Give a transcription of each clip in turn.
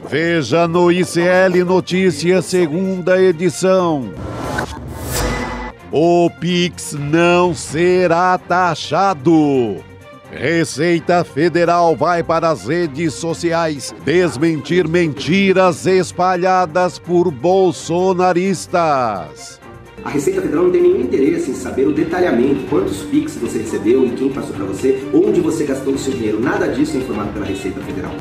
Veja no ICL Notícias, segunda edição. O Pix não será taxado. Receita Federal vai para as redes sociais desmentir mentiras espalhadas por bolsonaristas. A Receita Federal não tem nenhum interesse em saber o detalhamento, quantos Pix você recebeu e quem passou para você, onde você gastou o seu dinheiro. Nada disso é informado pela Receita Federal.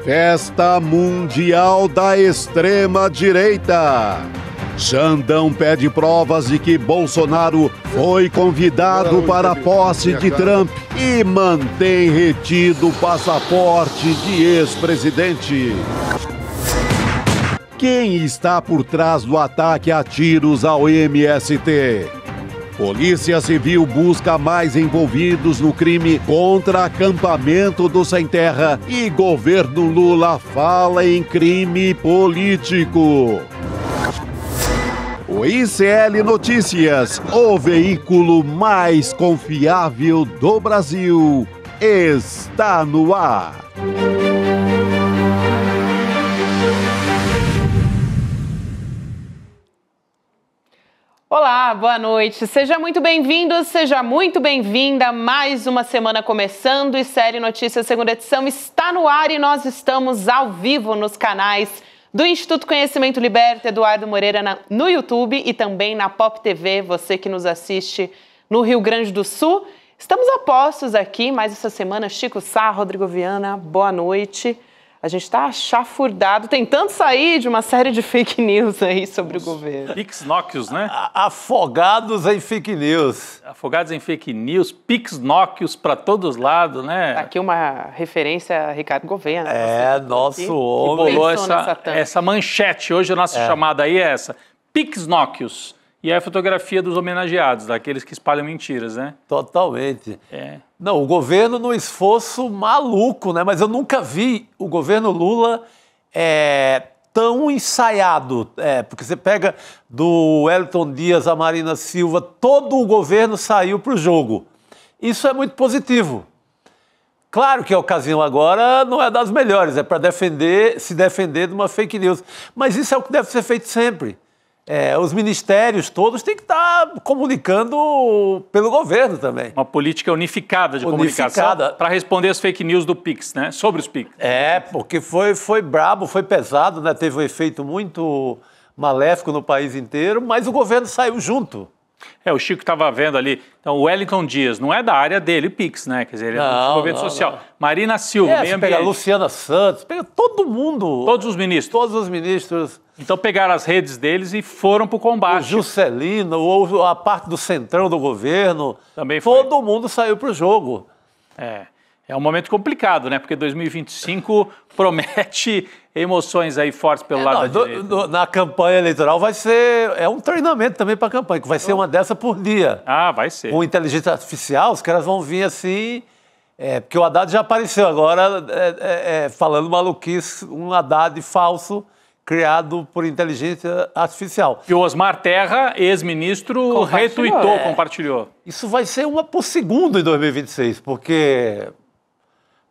Festa Mundial da Extrema-Direita. Xandão pede provas de que Bolsonaro foi convidado para a posse de Trump e mantém retido o passaporte de ex-presidente. Quem está por trás do ataque a tiros ao MST? Polícia Civil busca mais envolvidos no crime contra acampamento do Sem Terra e governo Lula fala em crime político. O ICL Notícias, o veículo mais confiável do Brasil, está no ar. Olá, boa noite. Seja muito bem-vindo, seja muito bem-vinda. Mais uma semana começando e ICL Notícias, segunda edição, está no ar e nós estamos ao vivo nos canais do Instituto Conhecimento Liberta, Eduardo Moreira, no YouTube e também na Pop TV, você que nos assiste no Rio Grande do Sul. Estamos a postos aqui, mais essa semana, Chico Sá, Rodrigo Viana, boa noite. A gente está chafurdado, tentando sair de uma série de fake news aí sobre o governo. Pix-nóquios, né? Afogados em fake news. Afogados em fake news, pix-nóquios para todos os lados, né? Aqui uma referência a Ricardo Gouveia, né? Nosso homem. Que bolou essa manchete. Hoje a nossa chamada aí é essa. Pix-nóquios. E é a fotografia dos homenageados, daqueles que espalham mentiras, né? Totalmente. Não, o governo num esforço maluco, né? Mas eu nunca vi o governo Lula tão ensaiado. Porque você pega do Wellington Dias, a Marina Silva, todo o governo saiu para o jogo. Isso é muito positivo. Claro que a ocasião agora não é das melhores, é para se defender de uma fake news. Mas isso é o que deve ser feito sempre. Os ministérios todos têm que estar comunicando pelo governo também. Uma política unificada de comunicação para responder as fake news do Pix, né? Sobre os Pix. Porque foi brabo, foi pesado, né? Teve um efeito muito maléfico no país inteiro, mas o governo saiu junto. O Chico estava vendo ali, então o Wellington Dias, não é da área dele, o Pix, né? Quer dizer, ele é do desenvolvimento social. Não. Marina Silva, meio ambiente. Pega a Luciana Santos, pega todo mundo. Todos os ministros. Todos os ministros. Então pegaram as redes deles e foram para o combate. O Juscelino, ou a parte do centrão do governo. Também foi. Todo mundo saiu para o jogo. É um momento complicado, né? Porque 2025 promete emoções aí fortes pelo lado da direita. Na campanha eleitoral vai ser... É um treinamento também para a campanha, que vai ser uma dessa por dia. Vai ser. Com inteligência artificial, os caras vão vir assim... porque o Haddad já apareceu agora falando maluquice, um Haddad falso criado por inteligência artificial. E o Osmar Terra, ex-ministro, retweetou, compartilhou. Isso vai ser uma por segundo em 2026, porque...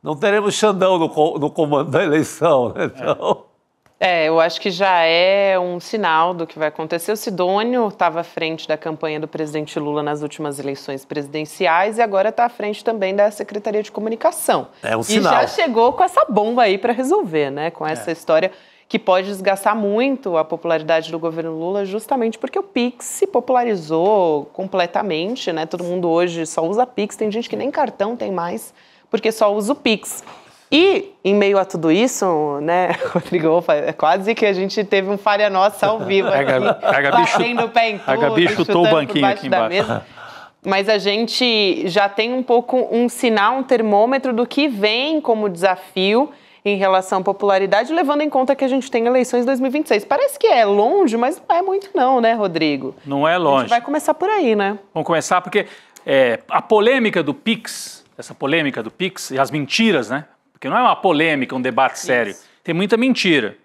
Não teremos Xandão no comando da eleição, né? Então... eu acho que já é um sinal do que vai acontecer. O Sidônio estava à frente da campanha do presidente Lula nas últimas eleições presidenciais e agora está à frente também da Secretaria de Comunicação. É um sinal. E já chegou com essa bomba aí para resolver, né? Com essa história que pode desgastar muito a popularidade do governo Lula, justamente porque o Pix se popularizou completamente, né? Todo mundo hoje só usa Pix, tem gente que nem cartão tem mais, porque só usa o Pix. E, em meio a tudo isso, né, Rodrigo, quase que a gente teve um falha nossa ao vivo aqui, batendo o pé em tudo, a Gabi chutou o banquinho aqui embaixo. Mesa. Mas a gente já tem um pouco um sinal, um termômetro do que vem como desafio em relação à popularidade, levando em conta que a gente tem eleições em 2026. Parece que é longe, mas não é muito não, né, Rodrigo? Não é longe. A gente vai começar por aí, né? Vamos começar porque a polêmica do Pix, essa polêmica do Pix e as mentiras, né? Porque não é uma polêmica, um debate sério. Tem muita mentira.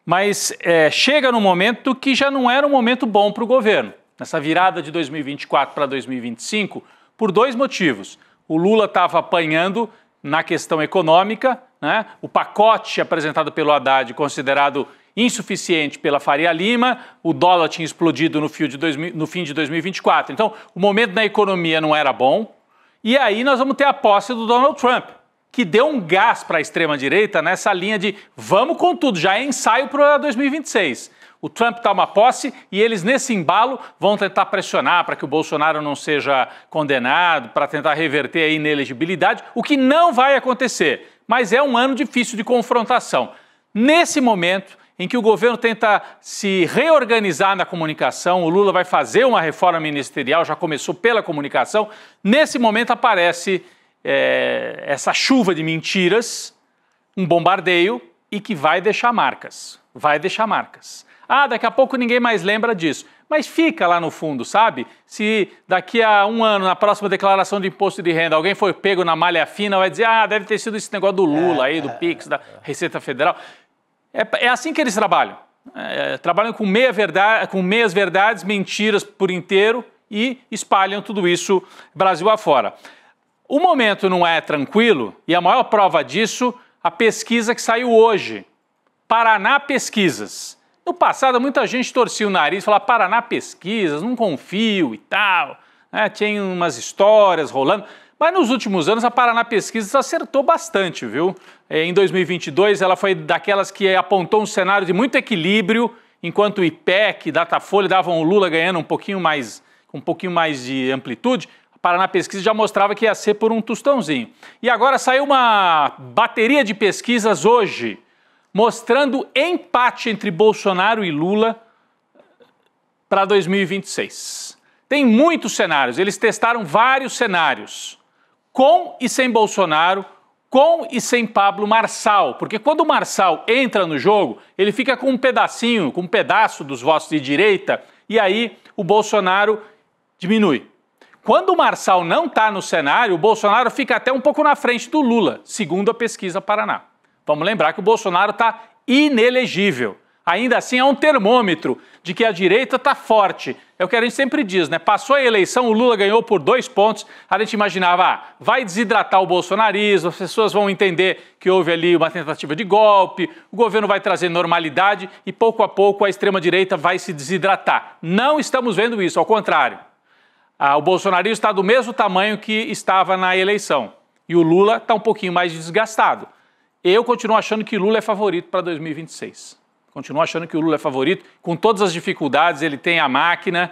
Mas chega num momento que já não era um momento bom para o governo. Nessa virada de 2024 para 2025, por dois motivos. O Lula estava apanhando na questão econômica, né? O pacote apresentado pelo Haddad considerado insuficiente pela Faria Lima, o dólar tinha explodido no fim de 2024. Então, o momento na economia não era bom. E aí nós vamos ter a posse do Donald Trump, que deu um gás para a extrema-direita nessa linha de vamos com tudo, já é ensaio para 2026. O Trump toma posse e eles, nesse embalo, vão tentar pressionar para que o Bolsonaro não seja condenado, para tentar reverter a inelegibilidade, o que não vai acontecer. Mas é um ano difícil de confrontação. Nesse momento em que o governo tenta se reorganizar na comunicação, o Lula vai fazer uma reforma ministerial, já começou pela comunicação, nesse momento aparece essa chuva de mentiras, um bombardeio e que vai deixar marcas, Ah, daqui a pouco ninguém mais lembra disso. Mas fica lá no fundo, sabe? Se daqui a um ano, na próxima declaração de imposto de renda, alguém foi pego na malha fina, vai dizer, deve ter sido esse negócio do Lula aí, do PIX, da Receita Federal. É assim que eles trabalham. Trabalham com meias verdades, mentiras por inteiro e espalham tudo isso Brasil afora. O momento não é tranquilo e a maior prova disso, a pesquisa que saiu hoje. Paraná Pesquisas. No passado, muita gente torcia o nariz e falava, Paraná Pesquisas, não confio e tal. Tinha umas histórias rolando. Mas nos últimos anos, a Paraná Pesquisas acertou bastante, viu? Em 2022, ela foi daquelas que apontou um cenário de muito equilíbrio, enquanto o IPEC e Datafolha davam o Lula ganhando um pouquinho mais de amplitude. A Paraná Pesquisa já mostrava que ia ser por um tostãozinho. E agora saiu uma bateria de pesquisas hoje, mostrando empate entre Bolsonaro e Lula para 2026. Tem muitos cenários, eles testaram vários cenários, com e sem Bolsonaro, com e sem Pablo Marçal, porque quando o Marçal entra no jogo, ele fica com um pedaço dos votos de direita, e aí o Bolsonaro diminui. Quando o Marçal não está no cenário, o Bolsonaro fica até um pouco na frente do Lula, segundo a pesquisa Paraná. Vamos lembrar que o Bolsonaro está inelegível. Ainda assim é um termômetro de que a direita está forte. É o que a gente sempre diz, né? Passou a eleição, o Lula ganhou por 2 pontos, a gente imaginava, vai desidratar o bolsonarismo, as pessoas vão entender que houve ali uma tentativa de golpe, o governo vai trazer normalidade e pouco a pouco a extrema-direita vai se desidratar. Não estamos vendo isso, ao contrário. O bolsonarismo está do mesmo tamanho que estava na eleição e o Lula está um pouquinho mais desgastado. Eu continuo achando que Lula é favorito para 2026. Continuo achando que o Lula é favorito, com todas as dificuldades, ele tem a máquina.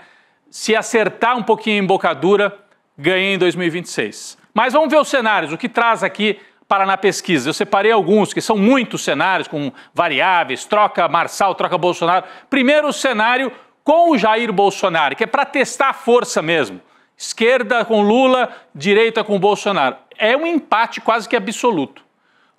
Se acertar um pouquinho a embocadura, ganha em 2026. Mas vamos ver os cenários, o que traz aqui Paraná Pesquisa. Eu separei alguns, que são muitos cenários, com variáveis, troca Marçal, troca Bolsonaro. Primeiro o cenário com o Jair Bolsonaro, que é para testar a força mesmo. Esquerda com Lula, direita com Bolsonaro. É um empate quase que absoluto.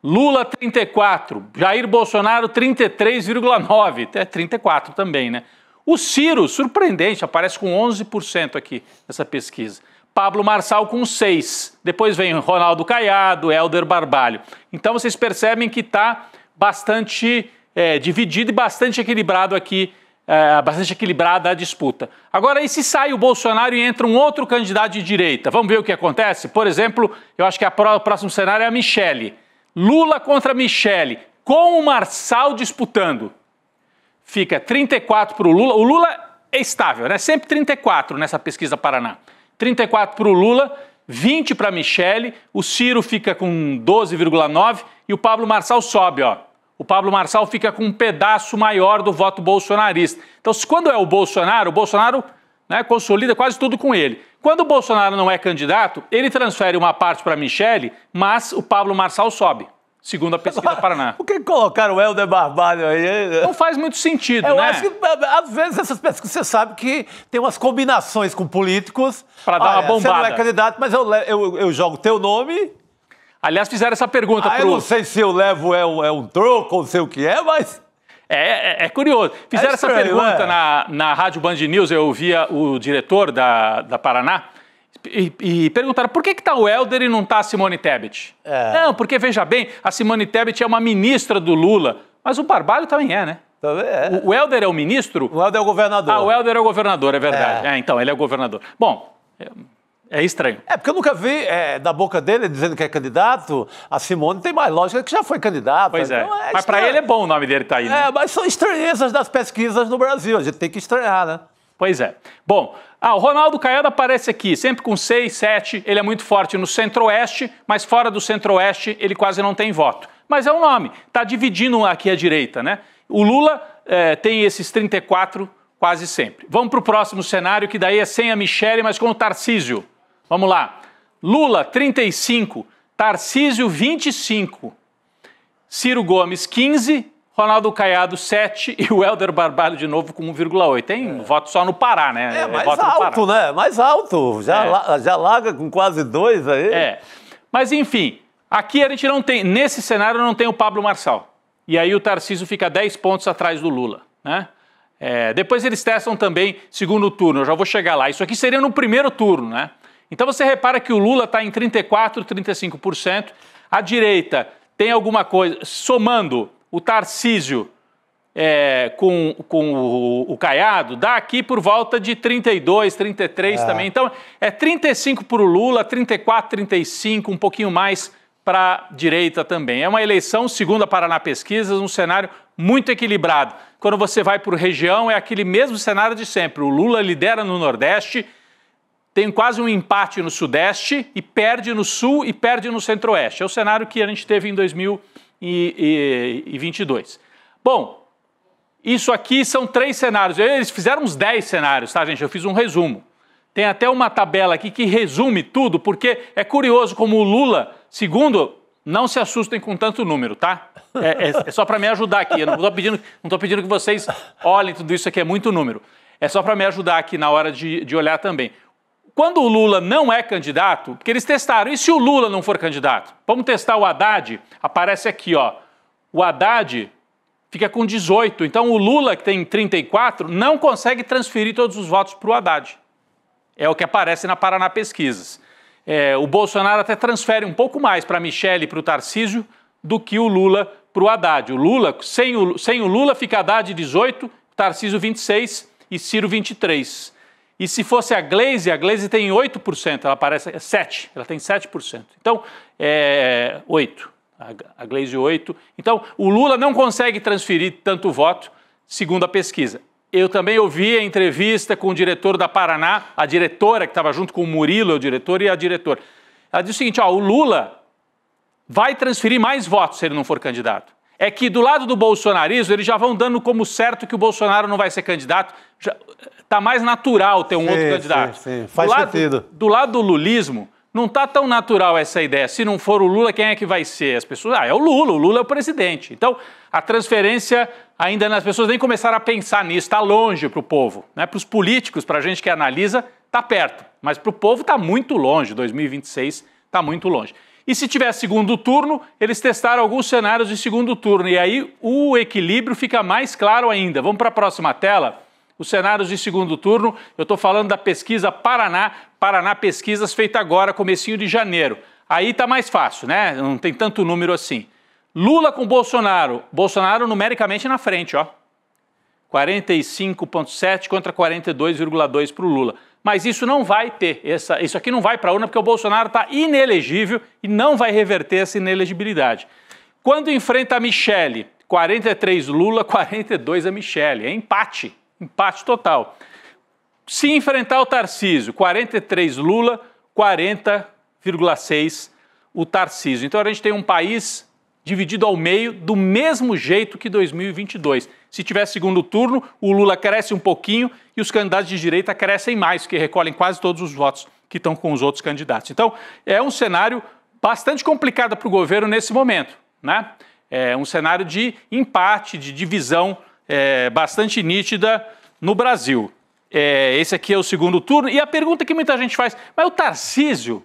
Lula 34, Jair Bolsonaro 33,9, até 34 também, né? O Ciro, surpreendente, aparece com 11% aqui nessa pesquisa. Pablo Marçal com 6, depois vem Ronaldo Caiado, Helder Barbalho. Então vocês percebem que está bastante dividido e bastante equilibrado aqui, bastante equilibrada a disputa. Agora, e se sai o Bolsonaro e entra um outro candidato de direita? Vamos ver o que acontece? Por exemplo, eu acho que o próximo cenário é a Michele. Lula contra Michele, com o Marçal disputando. Fica 34 para o Lula. O Lula é estável, né? Sempre 34 nessa pesquisa Paraná. 34 para o Lula, 20 para a Michele, o Ciro fica com 12,9 e o Pablo Marçal sobe, ó. O Pablo Marçal fica com um pedaço maior do voto bolsonarista. Então, quando é o Bolsonaro, consolida quase tudo com ele. Quando o Bolsonaro não é candidato, ele transfere uma parte para a Michele, mas o Pablo Marçal sobe, segundo a pesquisa Paraná. Por que colocaram o Helder Barbalho aí? Não faz muito sentido, né? Eu né? acho que, às vezes, essas pesquisas, você sabe que tem umas combinações com políticos. Para dar uma bombada. Você não é candidato, mas eu jogo teu nome. Aliás, fizeram essa pergunta Eu não sei se eu levo um troco ou sei o que é, mas... É curioso. Fizeram essa pergunta na Rádio Band News, eu ouvia o diretor da Paraná, e perguntaram por que está o Helder e não está a Simone Tebet? Não, porque, veja bem, a Simone Tebet é uma ministra do Lula, mas o Barbalho também é, né? O Helder é o ministro? O Helder é o governador. O Helder é o governador, é verdade. Então, ele é o governador. Bom, É estranho. Porque eu nunca vi da boca dele dizendo que é candidato. A Simone tem mais lógica que já foi candidata. Pois é. Então Mas para ele é bom o nome dele tá aí, né? Mas são estranhezas das pesquisas no Brasil. A gente tem que estranhar, né? Pois é. Bom, o Ronaldo Caiado aparece aqui, sempre com 6, 7. Ele é muito forte no Centro-Oeste, mas fora do Centro-Oeste ele quase não tem voto. Mas é um nome. Está dividindo aqui a direita, né? O Lula tem esses 34 quase sempre. Vamos para o próximo cenário, que daí é sem a Michele, mas com o Tarcísio. Vamos lá. Lula, 35. Tarcísio, 25. Ciro Gomes, 15. Ronaldo Caiado, 7. E o Helder Barbalho, de novo, com 1,8. Tem voto só no Pará, né? Mais voto alto, né? Mais alto. Já larga com quase 2 aí. Mas, enfim, aqui a gente não tem... Nesse cenário não tem o Pablo Marçal. E aí o Tarcísio fica 10 pontos atrás do Lula, né? Depois eles testam também segundo turno. Eu já vou chegar lá. Isso aqui seria no primeiro turno, né? Então você repara que o Lula está em 34%, 35%. A direita tem alguma coisa... Somando o Tarcísio com o Caiado, dá aqui por volta de 32, 33 também. Então é 35 para o Lula, 34, 35, um pouquinho mais para a direita também. É uma eleição, segundo a Paraná Pesquisas, um cenário muito equilibrado. Quando você vai por região, é aquele mesmo cenário de sempre. O Lula lidera no Nordeste, tem quase um empate no Sudeste e perde no Sul e perde no Centro-Oeste. É o cenário que a gente teve em 2022. Bom, isso aqui são 3 cenários. Eles fizeram uns 10 cenários, tá, gente? Eu fiz um resumo. Tem até uma tabela aqui que resume tudo, porque é curioso como o Lula, segundo, não se assustem com tanto número, tá? É só para me ajudar aqui. Eu não estou pedindo que vocês olhem tudo isso aqui, é muito número. É só para me ajudar aqui na hora de olhar também. Quando o Lula não é candidato, porque eles testaram, e se o Lula não for candidato? Vamos testar o Haddad, aparece aqui, ó. O Haddad fica com 18, então o Lula, que tem 34, não consegue transferir todos os votos para o Haddad. É o que aparece na Paraná Pesquisas. O Bolsonaro até transfere um pouco mais para a Michele e para o Tarcísio do que o Lula para o Haddad. O Lula, sem o Lula, fica Haddad 18, Tarcísio 26 e Ciro 23. E se fosse a Gleisi tem 8%, ela aparece 7%, ela tem 7%. Então, 8%, a Gleisi 8%. Então, o Lula não consegue transferir tanto voto, segundo a pesquisa. Eu também ouvi a entrevista com o diretor da Paraná, a diretora que estava junto com o Murilo, o diretor, e a diretora. Ela disse o seguinte, o Lula vai transferir mais votos se ele não for candidato. É que do lado do bolsonarismo, eles já vão dando como certo que o Bolsonaro não vai ser candidato. Está mais natural ter um outro candidato. Sim. Faz sentido. Do lado do lulismo, não está tão natural essa ideia. Se não for o Lula, quem é que vai ser? As pessoas, é o Lula é o presidente. Então, a transferência, ainda as pessoas nem começaram a pensar nisso, está longe para o povo. Né? Para os políticos, para a gente que analisa, está perto. Mas para o povo está muito longe, 2026 está muito longe. E se tiver segundo turno, eles testaram alguns cenários de segundo turno. E aí o equilíbrio fica mais claro ainda. Vamos para a próxima tela. Os cenários de segundo turno, eu estou falando da pesquisa Paraná Pesquisas, feita agora, comecinho de janeiro. Aí está mais fácil, né? Não tem tanto número assim. Lula com Bolsonaro. Bolsonaro numericamente na frente, ó. 45,7 contra 42,2 para o Lula. Mas isso não vai ter, isso aqui não vai para a urna porque o Bolsonaro está inelegível e não vai reverter essa inelegibilidade. Quando enfrenta a Michele, 43 Lula, 42 a Michele, é empate total. Se enfrentar o Tarcísio, 43 Lula, 40,6 o Tarcísio. Então a gente tem um país dividido ao meio do mesmo jeito que 2022. Se tiver segundo turno, o Lula cresce um pouquinho e os candidatos de direita crescem mais, porque recolhem quase todos os votos que estão com os outros candidatos. Então, é um cenário bastante complicado para o governo nesse momento, né? É um cenário de empate, de divisão bastante nítida no Brasil. Esse aqui é o segundo turno. E a pergunta que muita gente faz, mas o Tarcísio,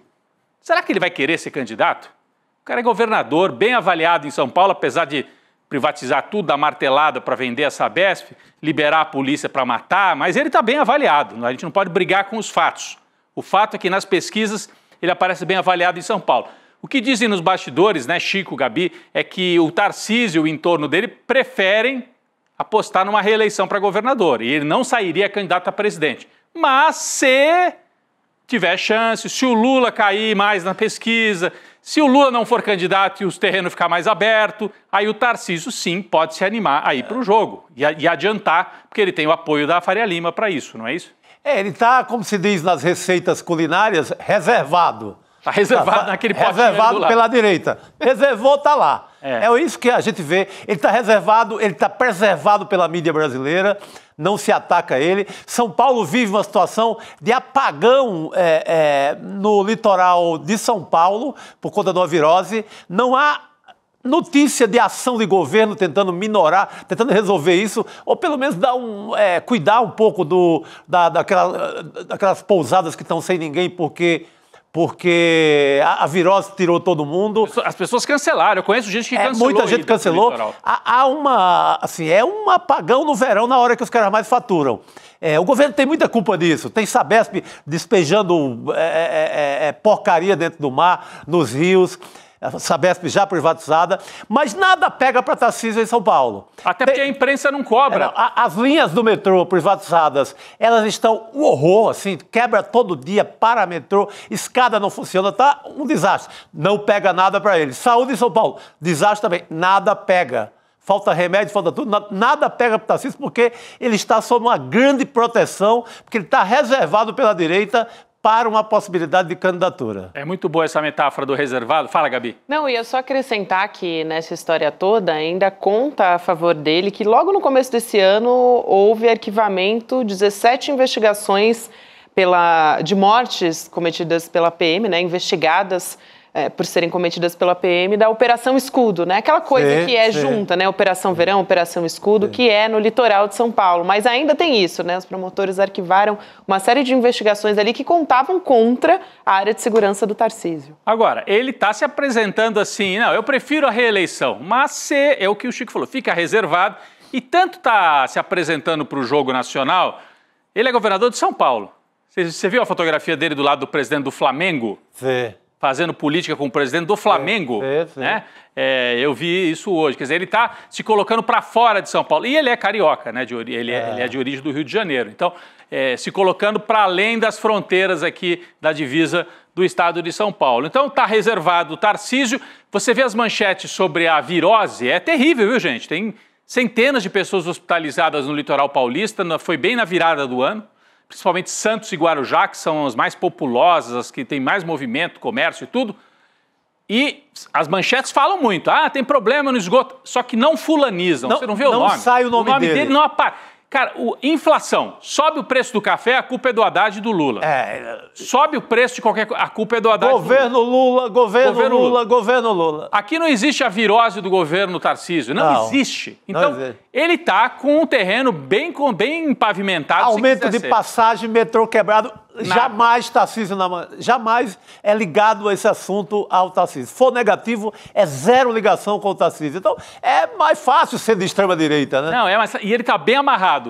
será que ele vai querer ser candidato? O cara é governador, bem avaliado em São Paulo, apesar de privatizar tudo, dar martelada para vender a Sabesp, liberar a polícia para matar, mas ele está bem avaliado, a gente não pode brigar com os fatos. O fato é que nas pesquisas ele aparece bem avaliado em São Paulo. O que dizem nos bastidores, né, Chico, Gabi, é que o Tarcísio e o entorno dele preferem apostar numa reeleição para governador, e ele não sairia candidato a presidente. Mas se tiver chance, se o Lula cair mais na pesquisa, se o Lula não for candidato e o terreno ficar mais aberto, aí o Tarcísio sim pode se animar a ir para o jogo e adiantar, porque ele tem o apoio da Faria Lima para isso, não é isso? Ele está, como se diz nas receitas culinárias, reservado. Está reservado naquele potinho reservado pela direita. Reservou, está lá. É isso que a gente vê. Ele está reservado, ele está preservado pela mídia brasileira, não se ataca ele. São Paulo vive uma situação de apagão no litoral de São Paulo, por conta da virose. Não há notícia de ação de governo tentando minorar, tentando resolver isso, ou pelo menos cuidar um pouco daquelas pousadas que estão sem ninguém porque a virose tirou todo mundo. As pessoas cancelaram, eu conheço gente que cancelou. Muita gente cancelou. Há um apagão no verão na hora que os caras mais faturam. O governo tem muita culpa disso. Tem Sabesp despejando porcaria dentro do mar, nos rios. A Sabesp já privatizada, mas nada pega para Tarcísio em São Paulo. Até porque a imprensa não cobra. As linhas do metrô privatizadas, elas estão um horror, assim, quebra todo dia, para metrô, escada não funciona, tá um desastre. Não pega nada para eles. Saúde em São Paulo, desastre também, nada pega. Falta remédio, falta tudo, nada pega para o Tarcísio porque ele está sob uma grande proteção, porque ele está reservado pela direita para uma possibilidade de candidatura. É muito boa essa metáfora do reservado. Fala, Gabi. Não, ia só acrescentar que nessa história toda ainda conta a favor dele que logo no começo desse ano houve arquivamento, 17 investigações de mortes cometidas pela PM, né, investigadas por serem cometidas pela PM, da Operação Escudo, né? Aquela coisa que junta, né? Operação Verão, Operação Escudo, que é no litoral de São Paulo. Mas ainda tem isso, né? Os promotores arquivaram uma série de investigações ali que contavam contra a área de segurança do Tarcísio. Agora, ele está se apresentando assim, não, eu prefiro a reeleição, mas é o que o Chico falou, fica reservado e tanto está se apresentando para o jogo nacional, ele é governador de São Paulo. Você viu a fotografia dele do lado do presidente do Flamengo? Sim. Fazendo política com o presidente do Flamengo, né? Eu vi isso hoje. Quer dizer, ele está se colocando para fora de São Paulo. E ele é carioca, né? Ele é de origem do Rio de Janeiro. Então, se colocando para além das fronteiras aqui da divisa do estado de São Paulo. Então, está reservado o Tarcísio. Você vê as manchetes sobre a virose, é terrível, viu, gente? Tem centenas de pessoas hospitalizadas no litoral paulista, foi bem na virada do ano. Principalmente Santos e Guarujá, que são as mais populosas, as que têm mais movimento, comércio e tudo. E as manchetes falam muito. Tem problema no esgoto, só que não fulanizam. Você não vê o nome. Não sai o nome dele não aparece. Cara, inflação. Sobe o preço do café, a culpa é do Haddad e do Lula. Sobe o preço de qualquer coisa, a culpa é do Haddad governo Lula, governo Lula. Aqui não existe a virose do governo Tarcísio. Não existe. Então, ele está com um terreno bem pavimentado. Aumento de passagem, metrô quebrado. Jamais Tarcísio, jamais é ligado esse assunto ao Tarcísio. Se for negativo, é zero ligação com o Tarcísio. Então, é mais fácil ser de extrema-direita, né? Não, e ele está bem amarrado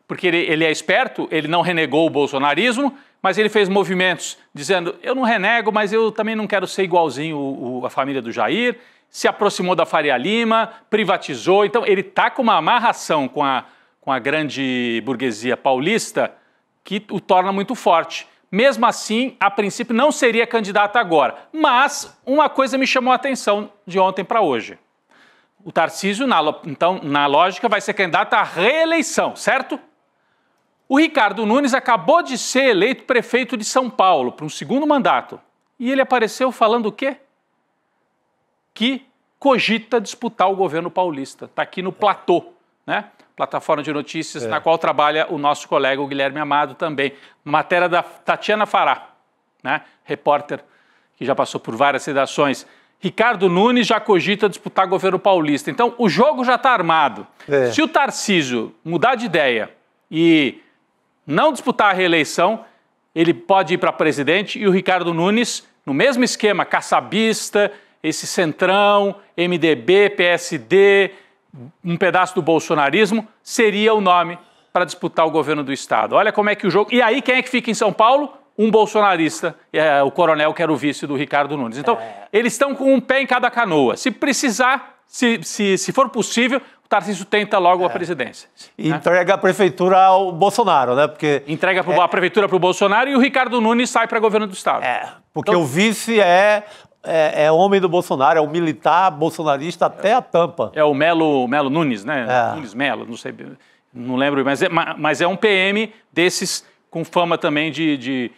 porque ele é esperto, ele não renegou o bolsonarismo, mas ele fez movimentos dizendo, eu não renego, mas eu também não quero ser igualzinho a família do Jair, se aproximou da Faria Lima, privatizou. Então, ele está com uma amarração com a grande burguesia paulista que o torna muito forte. Mesmo assim, a princípio, não seria candidato agora. Mas uma coisa me chamou a atenção de ontem para hoje. O Tarcísio, então, na lógica, vai ser candidato à reeleição, certo? O Ricardo Nunes acabou de ser eleito prefeito de São Paulo para um segundo mandato. E ele apareceu falando o quê? Que cogita disputar o governo paulista. Está aqui no Platô, né? Plataforma de notícias na qual trabalha o nosso colega o Guilherme Amado também. Matéria da Tatiana Fará, né? Repórter que já passou por várias redações. Ricardo Nunes já cogita disputar governo paulista. Então, o jogo já está armado. Se o Tarcísio mudar de ideia e não disputar a reeleição, ele pode ir para presidente e o Ricardo Nunes, no mesmo esquema, caçabista, esse centrão, MDB, PSD, um pedaço do bolsonarismo, seria o nome para disputar o governo do estado. Olha como é que o jogo... E aí, quem é que fica em São Paulo? Um bolsonarista, o coronel que era o vice do Ricardo Nunes. Então, eles estão com um pé em cada canoa. Se precisar, se for possível, o Tarcísio tenta logo a presidência. E entrega a prefeitura ao Bolsonaro, né? Porque entrega a prefeitura para o Bolsonaro e o Ricardo Nunes sai para governo do Estado. Porque então, o vice é homem do Bolsonaro, é um militar bolsonarista até a tampa. É o Melo Nunes, né? Nunes Melo, não sei, não lembro, mas é um PM desses com fama também de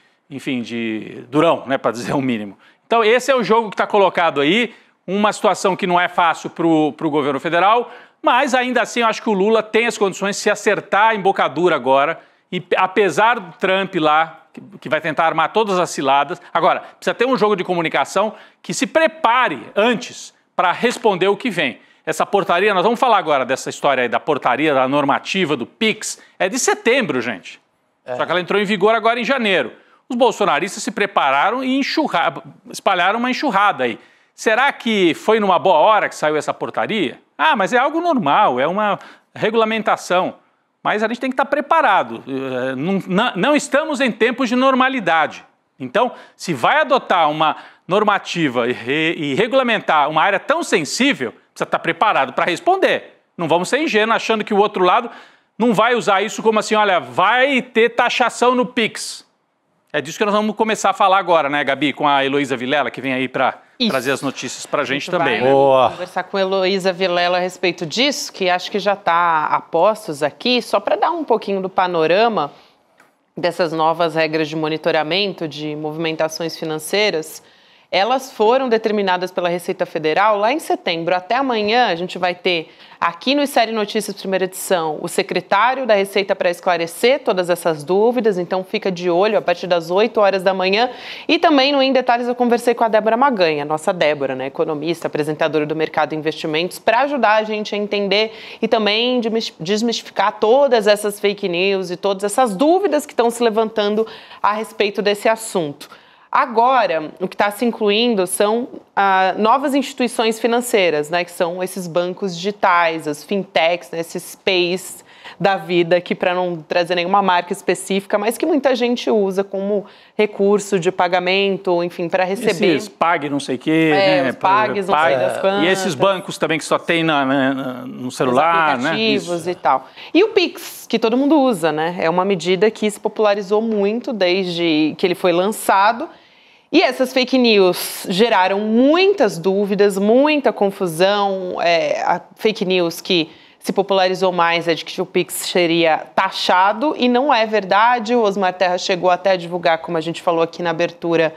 durão, né? Para dizer o mínimo. Então esse é o jogo que está colocado aí, uma situação que não é fácil para o governo federal, mas ainda assim eu acho que o Lula tem as condições de se acertar a embocadura agora, e apesar do Trump lá, que vai tentar armar todas as ciladas, agora, precisa ter um jogo de comunicação que se prepare antes para responder o que vem. Essa portaria, nós vamos falar agora dessa história aí da portaria, da normativa, do PIX, é de setembro, gente. Só que ela entrou em vigor agora em janeiro. Os bolsonaristas se prepararam e espalharam uma enxurrada aí. Será que foi numa boa hora que saiu essa portaria? Mas é algo normal, é uma regulamentação. Mas a gente tem que estar preparado. Não estamos em tempos de normalidade. Então, se vai adotar uma normativa e regulamentar uma área tão sensível, precisa estar preparado para responder. Não vamos ser ingênuos achando que o outro lado não vai usar isso como assim, olha, vai ter taxação no PIX. É disso que nós vamos começar a falar agora, né, Gabi, com a Heloísa Vilela, que vem aí para trazer as notícias para a gente também. Vou conversar com a Heloísa Vilela a respeito disso, que acho que já está a postos aqui, só para dar um pouquinho do panorama dessas novas regras de monitoramento de movimentações financeiras. Elas foram determinadas pela Receita Federal lá em setembro. Até amanhã a gente vai ter aqui no Série Notícias Primeira Edição o secretário da Receita para esclarecer todas essas dúvidas, então fica de olho a partir das 8 horas da manhã. E também no Em Detalhes eu conversei com a Débora Maganha, nossa Débora, né, economista, apresentadora do Mercado de Investimentos, para ajudar a gente a entender e também desmistificar todas essas fake news e todas essas dúvidas que estão se levantando a respeito desse assunto. Agora, o que está se incluindo são novas instituições financeiras, né, que são esses bancos digitais, as fintechs, né, esses PAYs da vida, que para não trazer nenhuma marca específica, mas que muita gente usa como recurso de pagamento, enfim, para receber. Esses PAG não sei o quê, né? Os PAGs, não sei das quantas. E esses bancos também que só tem no celular, os aplicativos, né? E tal. E o PIX, que todo mundo usa, né? É uma medida que se popularizou muito desde que ele foi lançado. E essas fake news geraram muitas dúvidas, muita confusão. A fake news que se popularizou mais é de que o PIX seria taxado, e não é verdade. O Osmar Terra chegou até a divulgar, como a gente falou aqui na abertura,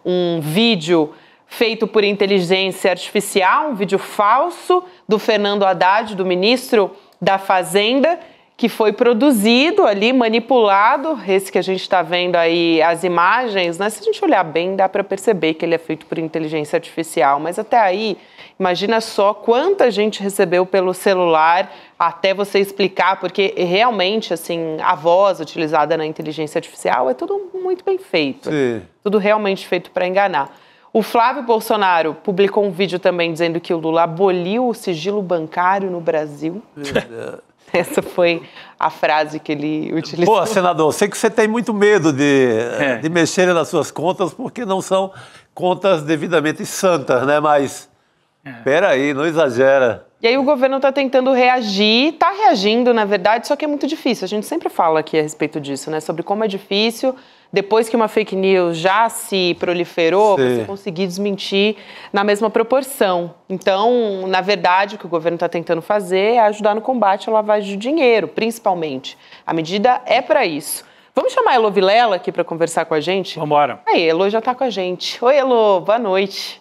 um vídeo feito por inteligência artificial, um vídeo falso do Fernando Haddad, do ministro da Fazenda, que foi produzido ali, manipulado, esse que a gente está vendo aí, as imagens, né? Se a gente olhar bem, dá para perceber que ele é feito por inteligência artificial, mas até aí, imagina só quanta gente recebeu pelo celular até você explicar, porque realmente, assim, a voz utilizada na inteligência artificial é tudo muito bem feito, tudo realmente feito para enganar. O Flávio Bolsonaro publicou um vídeo também dizendo que o Lula aboliu o sigilo bancário no Brasil. Essa foi a frase que ele utilizou. Pô, senador, sei que você tem muito medo de mexer nas suas contas, porque não são contas devidamente santas, né? Mas, peraí, não exagera. E aí o governo está tentando reagir, está reagindo, na verdade, só que é muito difícil. A gente sempre fala aqui a respeito disso, né? Sobre como é difícil, depois que uma fake news já se proliferou, você conseguir desmentir na mesma proporção. Então, na verdade, o que o governo está tentando fazer é ajudar no combate à lavagem de dinheiro, principalmente. A medida é para isso. Vamos chamar a Elo Vilela aqui para conversar com a gente? Vamos embora. Aí, Elo já está com a gente. Oi, Elo, boa noite.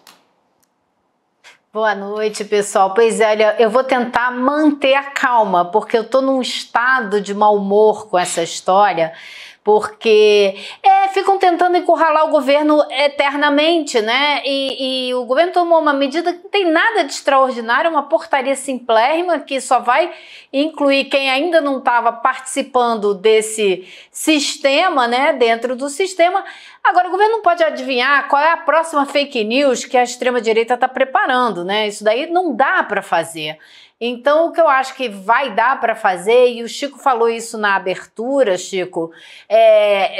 Boa noite, pessoal. Pois é, olha, eu vou tentar manter a calma, porque eu estou num estado de mau humor com essa história, porque ficam tentando encurralar o governo eternamente, né? E o governo tomou uma medida que não tem nada de extraordinário, uma portaria simplérrima que só vai incluir quem ainda não estava participando desse sistema, né? Dentro do sistema. Agora, o governo não pode adivinhar qual é a próxima fake news que a extrema-direita está preparando, né? Isso daí não dá para fazer. Então, o que eu acho que vai dar para fazer, e o Chico falou isso na abertura, Chico,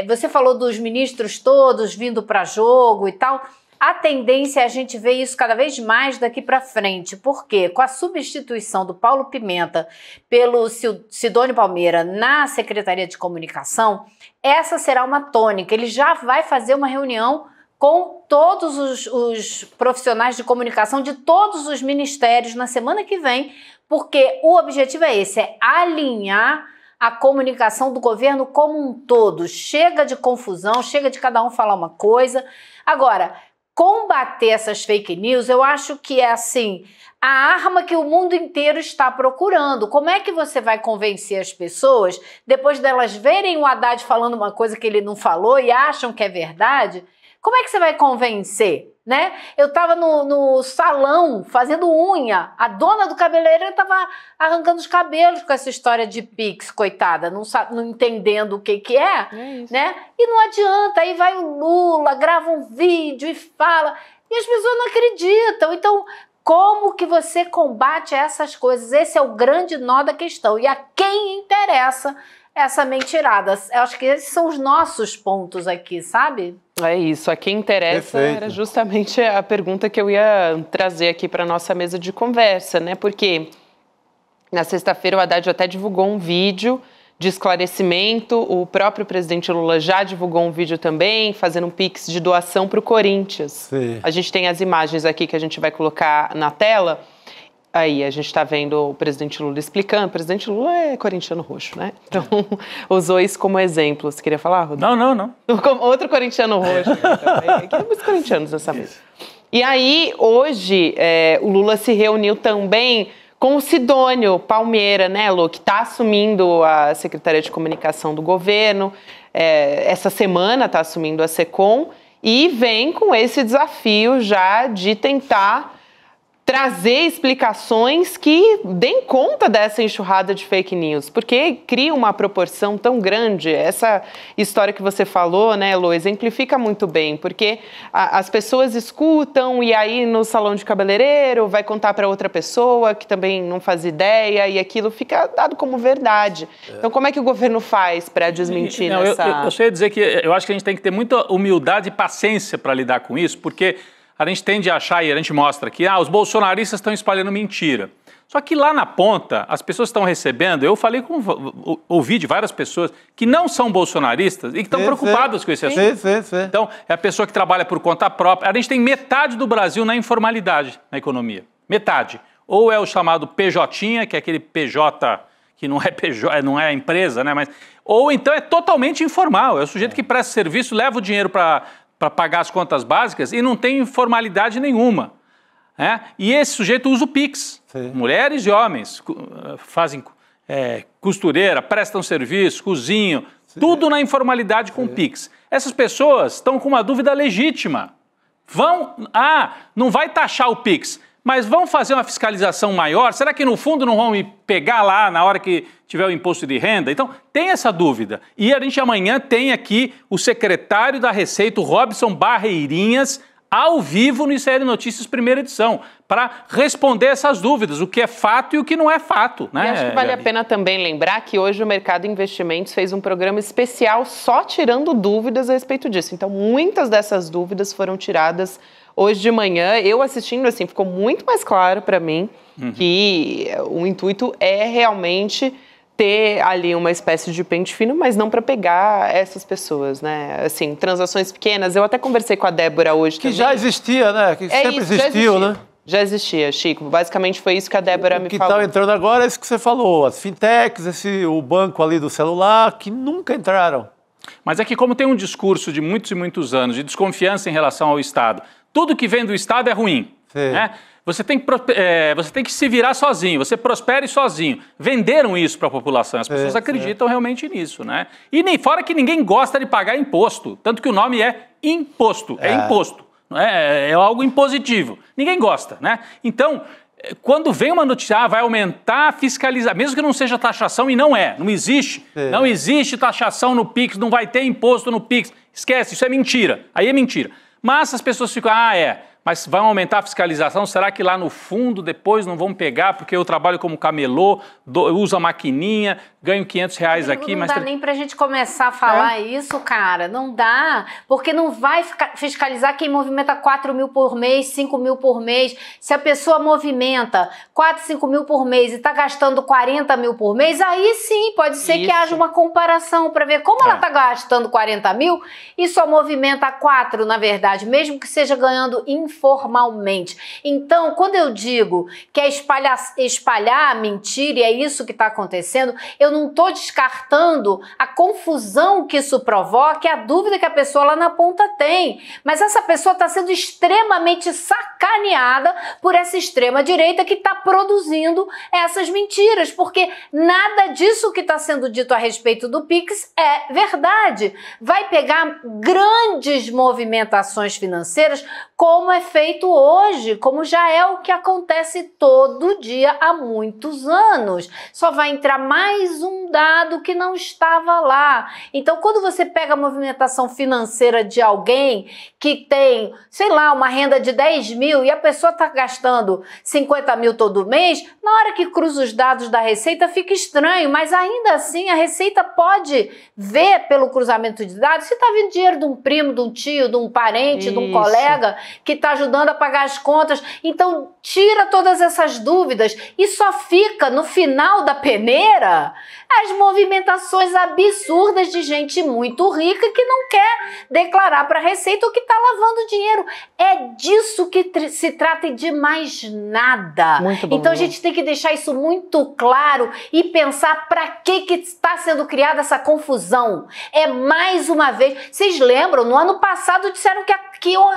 você falou dos ministros todos vindo para jogo e tal. A tendência é a gente ver isso cada vez mais daqui para frente. Por quê? Com a substituição do Paulo Pimenta pelo Sidônio Palmeira na Secretaria de Comunicação, essa será uma tônica. Ele já vai fazer uma reunião com todos os profissionais de comunicação de todos os ministérios na semana que vem, porque o objetivo é esse, é alinhar a comunicação do governo como um todo. Chega de confusão, chega de cada um falar uma coisa. Agora, combater essas fake news, eu acho que é assim, a arma que o mundo inteiro está procurando. Como é que você vai convencer as pessoas, depois delas verem o Haddad falando uma coisa que ele não falou e acham que é verdade? Como é que você vai convencer, né? Eu estava no salão fazendo unha, a dona do cabeleireiro estava arrancando os cabelos com essa história de Pix, coitada, não entendendo o que é, né? E não adianta, aí vai o Lula, grava um vídeo e fala, e as pessoas não acreditam. Então, como que você combate essas coisas? Esse é o grande nó da questão. E a quem interessa essa mentirada? Eu acho que esses são os nossos pontos aqui, sabe? É isso, a quem interessa era justamente a pergunta que eu ia trazer aqui para a nossa mesa de conversa, né? Porque na sexta-feira o Haddad até divulgou um vídeo de esclarecimento, o próprio presidente Lula já divulgou um vídeo também, fazendo um pix de doação para o Corinthians. Sim. A gente tem as imagens aqui que a gente vai colocar na tela. Aí a gente está vendo o presidente Lula explicando. O presidente Lula é corintiano roxo, né? Então, usou isso como exemplo. Você queria falar, Rodrigo? Não. Outro corintiano roxo. Aqui temos corintianos nessa mesa. E aí, hoje, o Lula se reuniu também com o Sidônio Palmeira, né, Lu, que está assumindo a Secretaria de Comunicação do governo. Essa semana está assumindo a SECOM e vem com esse desafio já de tentar trazer explicações que deem conta dessa enxurrada de fake news, porque cria uma proporção tão grande. Essa história que você falou, né, Lu, exemplifica muito bem, porque as pessoas escutam e aí no salão de cabeleireiro vai contar para outra pessoa que também não faz ideia e aquilo fica dado como verdade. Então, como é que o governo faz para desmentir essa... Eu só ia dizer que eu acho que a gente tem que ter muita humildade e paciência para lidar com isso, porque a gente tende a achar, e a gente mostra aqui, os bolsonaristas estão espalhando mentira. Só que lá na ponta, as pessoas estão recebendo, ouvi de várias pessoas que não são bolsonaristas e que estão preocupadas com esse assunto. Então, é a pessoa que trabalha por conta própria. A gente tem metade do Brasil na informalidade, na economia. Metade. Ou é o chamado PJ, que é aquele PJ que não é PJ, não é empresa, né? Ou então é totalmente informal. É o sujeito que presta serviço, leva o dinheiro para pagar as contas básicas e não tem formalidade nenhuma. E esse sujeito usa o Pix. Sim. Mulheres e homens fazem costureira, prestam serviço, cozinham, tudo na informalidade com o Pix. Essas pessoas estão com uma dúvida legítima. Não vai taxar o Pix, mas vão fazer uma fiscalização maior? Será que no fundo não vão me pegar lá na hora que tiver o imposto de renda? Então, tem essa dúvida. E a gente amanhã tem aqui o secretário da Receita, o Robson Barreirinhas, ao vivo no ICL Notícias, primeira edição, para responder essas dúvidas, o que é fato e o que não é fato. Né? E acho que vale a pena também lembrar que hoje o Mercado Investimentos fez um programa especial só tirando dúvidas a respeito disso. Então, muitas dessas dúvidas foram tiradas hoje de manhã. Eu assistindo, assim, ficou muito mais claro para mim que o intuito é realmente ter ali uma espécie de pente fino, mas não para pegar essas pessoas, né? Assim, transações pequenas. Eu até conversei com a Débora hoje também. Que já existia, né? Que sempre existiu, né? Já existia, Chico. Basicamente foi isso que a Débora me falou. O que está entrando agora é isso que você falou. As fintechs, o banco ali do celular, que nunca entraram. Mas é que como tem um discurso de muitos e muitos anos de desconfiança em relação ao Estado, tudo que vem do Estado é ruim, né? Você tem que se virar sozinho, você prospere sozinho. Venderam isso para a população, as pessoas acreditam realmente nisso, né? E nem fora que ninguém gosta de pagar imposto, tanto que o nome é imposto, imposto, é algo impositivo. Ninguém gosta, né? Então, quando vem uma notícia, vai aumentar a fiscalização, mesmo que não seja taxação, e não existe. Não existe taxação no Pix, não vai ter imposto no Pix. Esquece, isso é mentira, aí é mentira. Mas as pessoas ficam, Mas vai aumentar a fiscalização? Será que lá no fundo depois não vão pegar? Porque eu trabalho como camelô, uso a maquininha, ganho R$500 aqui. Não dá nem pra gente começar a falar isso, cara. Não dá. Porque não vai fiscalizar quem movimenta 4 mil por mês, 5 mil por mês. Se a pessoa movimenta 4, 5 mil por mês e tá gastando 40 mil por mês, aí sim pode ser que haja uma comparação para ver como ela tá gastando 40 mil e só movimenta 4, na verdade, mesmo que seja ganhando informalmente. Então, quando eu digo que é espalhar a mentira e é isso que está acontecendo, eu não estou descartando a confusão que isso provoca e a dúvida que a pessoa lá na ponta tem. Mas essa pessoa está sendo extremamente sacaneada por essa extrema-direita que está produzindo essas mentiras, porque nada disso que está sendo dito a respeito do Pix é verdade. Vai pegar grandes movimentações financeiras, como é feito hoje, como já é o que acontece todo dia há muitos anos. Só vai entrar mais um dado que não estava lá. Então, quando você pega a movimentação financeira de alguém que tem, sei lá, uma renda de 10 mil e a pessoa está gastando 50 mil todo mês, na hora que cruza os dados da Receita fica estranho, mas ainda assim a Receita pode ver pelo cruzamento de dados se está vindo dinheiro de um primo, de um tio, de um parente, de um colega que está ajudando a pagar as contas. Então, tira todas essas dúvidas e só fica no final da peneira as movimentações absurdas de gente muito rica que não quer declarar para a Receita ou que está lavando dinheiro. É disso que se trata e de mais nada. Muito bom, então, a gente tem que deixar isso muito claro e pensar para que está sendo criada essa confusão. É mais uma vez... Vocês lembram? No ano passado disseram que iam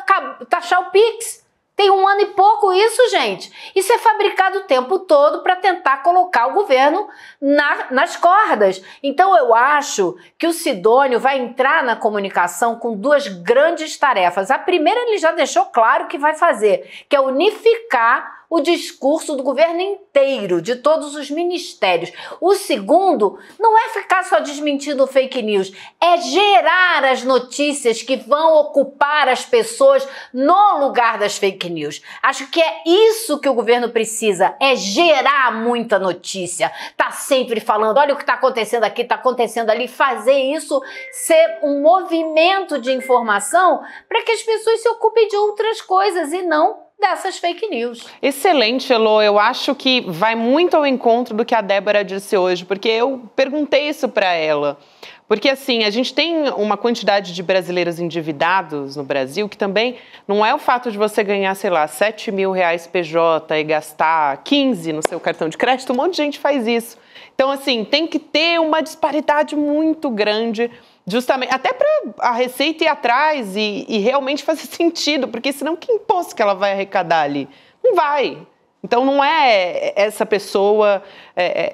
taxar o Pix. Tem 1 ano e pouco isso, gente. Isso é fabricado o tempo todo para tentar colocar o governo nas cordas. Então, eu acho que o Sidônio vai entrar na comunicação com 2 grandes tarefas. A primeira, ele já deixou claro que vai fazer, que é unificar o discurso do governo inteiro, de todos os ministérios. O segundo não é ficar só desmentindo fake news, é gerar as notícias que vão ocupar as pessoas no lugar das fake news. Acho que é isso que o governo precisa, é gerar muita notícia. Tá sempre falando, olha o que tá acontecendo aqui, tá acontecendo ali, fazer isso ser um movimento de informação para que as pessoas se ocupem de outras coisas e não dessas fake news. Excelente, Elô. Eu acho que vai muito ao encontro do que a Débora disse hoje, porque eu perguntei isso para ela. Porque, assim, a gente tem uma quantidade de brasileiros endividados no Brasil que também não é o fato de você ganhar, sei lá, 7 mil reais PJ e gastar 15 no seu cartão de crédito. Um monte de gente faz isso. Então, assim, tem que ter uma disparidade muito grande, justamente, até para a Receita ir atrás e realmente fazer sentido, porque senão que imposto que ela vai arrecadar ali? Não vai. Então não é essa pessoa,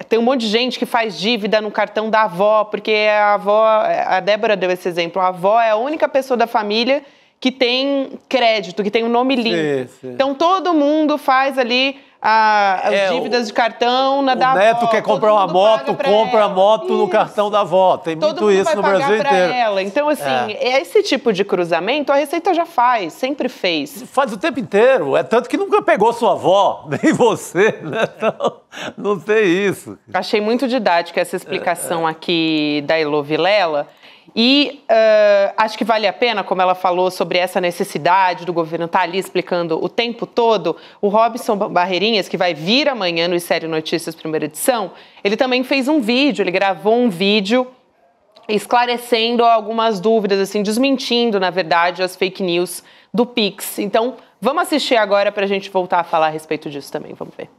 tem um monte de gente que faz dívida no cartão da avó, porque a avó, a Débora deu esse exemplo, a avó é a única pessoa da família que tem crédito, que tem um nome limpo. Sim. Então todo mundo faz ali as dívidas de cartão na da avó. O neto quer comprar uma moto, compra a moto no cartão da avó. Tem muito isso no Brasil inteiro. Ela. Então, assim, esse tipo de cruzamento a Receita já faz, sempre fez. Faz o tempo inteiro. É tanto que nunca pegou sua avó, nem você, né? Então, não tem isso. Achei muito didática essa explicação aqui da Elô Vilela. E acho que vale a pena, como ela falou sobre essa necessidade do governo estar ali explicando o tempo todo, o Robson Barreirinhas, que vai vir amanhã no Série Notícias primeira edição, ele também fez um vídeo, ele gravou um vídeo esclarecendo algumas dúvidas, assim, desmentindo, na verdade, as fake news do Pix. Então, vamos assistir agora para a gente voltar a falar a respeito disso também, vamos ver.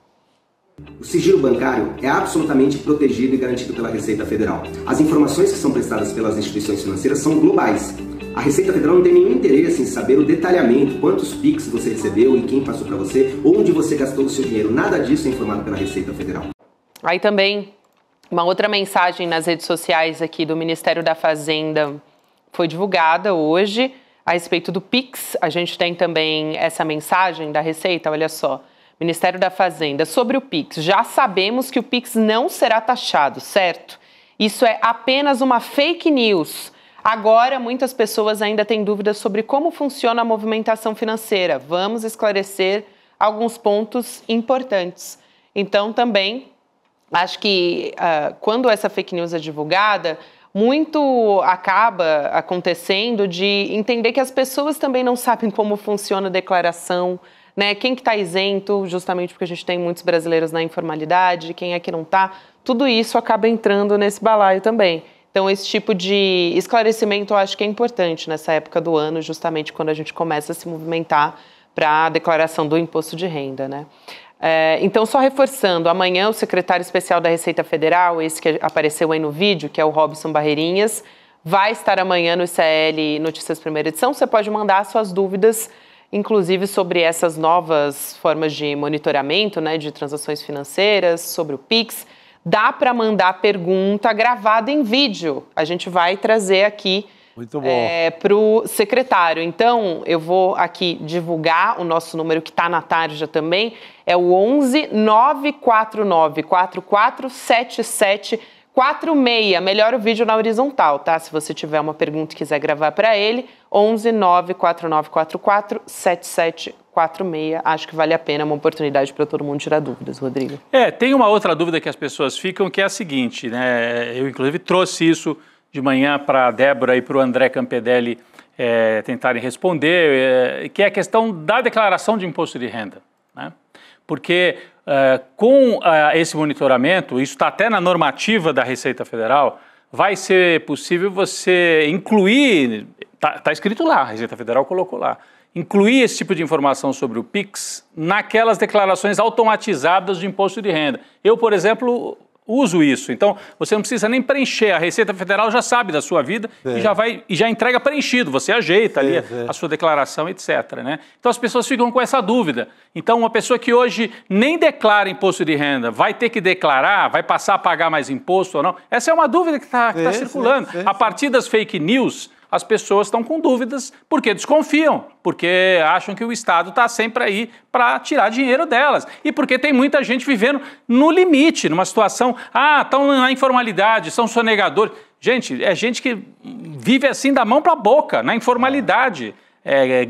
O sigilo bancário é absolutamente protegido e garantido pela Receita Federal. As informações que são prestadas pelas instituições financeiras são globais. A Receita Federal não tem nenhum interesse em saber o detalhamento, quantos Pix você recebeu e quem passou para você, onde você gastou o seu dinheiro. Nada disso é informado pela Receita Federal. Aí também, uma outra mensagem nas redes sociais aqui do Ministério da Fazenda foi divulgada hoje a respeito do Pix. A gente tem também essa mensagem da Receita, olha só. Ministério da Fazenda, sobre o Pix. Já sabemos que o Pix não será taxado, certo? Isso é apenas uma fake news. Agora, muitas pessoas ainda têm dúvidas sobre como funciona a movimentação financeira. Vamos esclarecer alguns pontos importantes. Então, também, acho que quando essa fake news é divulgada, muito acaba acontecendo de entender que as pessoas também não sabem como funciona a declaração, né? Quem que está isento, justamente porque a gente tem muitos brasileiros na informalidade, quem é que não está, tudo isso acaba entrando nesse balaio também. Então, esse tipo de esclarecimento eu acho que é importante nessa época do ano, justamente quando a gente começa a se movimentar para a declaração do imposto de renda, né? Então, só reforçando, amanhã o secretário especial da Receita Federal, esse que apareceu aí no vídeo, que é o Robson Barreirinhas, vai estar amanhã no ICL Notícias Primeira Edição. Você pode mandar suas dúvidas, inclusive sobre essas novas formas de monitoramento, né, de transações financeiras, sobre o Pix. Dá para mandar pergunta gravada em vídeo. A gente vai trazer aqui para o secretário. Então, eu vou aqui divulgar o nosso número que está na tarja também. É o 11 949 4477 46. Melhor o vídeo na horizontal, tá? Se você tiver uma pergunta e quiser gravar para ele, 11 949 44 7746. Acho que vale a pena, é uma oportunidade para todo mundo tirar dúvidas, Rodrigo. Tem uma outra dúvida que as pessoas ficam, que é a seguinte, né? Eu, inclusive, trouxe isso de manhã para a Débora e para o André Campedelli tentarem responder, que é a questão da declaração de imposto de renda, né? Porque com esse monitoramento, isso está até na normativa da Receita Federal, vai ser possível você incluir, está escrito lá, a Receita Federal colocou lá, incluir esse tipo de informação sobre o Pix naquelas declarações automatizadas de imposto de renda. Eu, por exemplo, uso isso. Então, você não precisa nem preencher. A Receita Federal já sabe da sua vida e já entrega preenchido. Você ajeita ali a sua declaração, etc., né? Então, as pessoas ficam com essa dúvida. Então, uma pessoa que hoje nem declara imposto de renda, vai ter que declarar, vai passar a pagar mais imposto ou não? Essa é uma dúvida que está circulando. A partir das fake news, as pessoas estão com dúvidas porque desconfiam, porque acham que o Estado está sempre aí para tirar dinheiro delas. E porque tem muita gente vivendo no limite, numa situação, estão na informalidade, são sonegadores. Gente, é gente que vive assim da mão para a boca, na informalidade.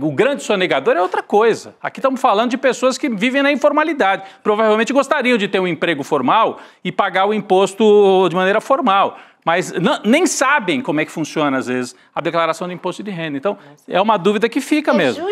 O grande sonegador é outra coisa. Aqui estamos falando de pessoas que vivem na informalidade. Provavelmente gostariam de ter um emprego formal e pagar o imposto de maneira formal. Mas nem sabem como é que funciona, às vezes, a declaração de imposto de renda. Então, é uma dúvida que fica mesmo.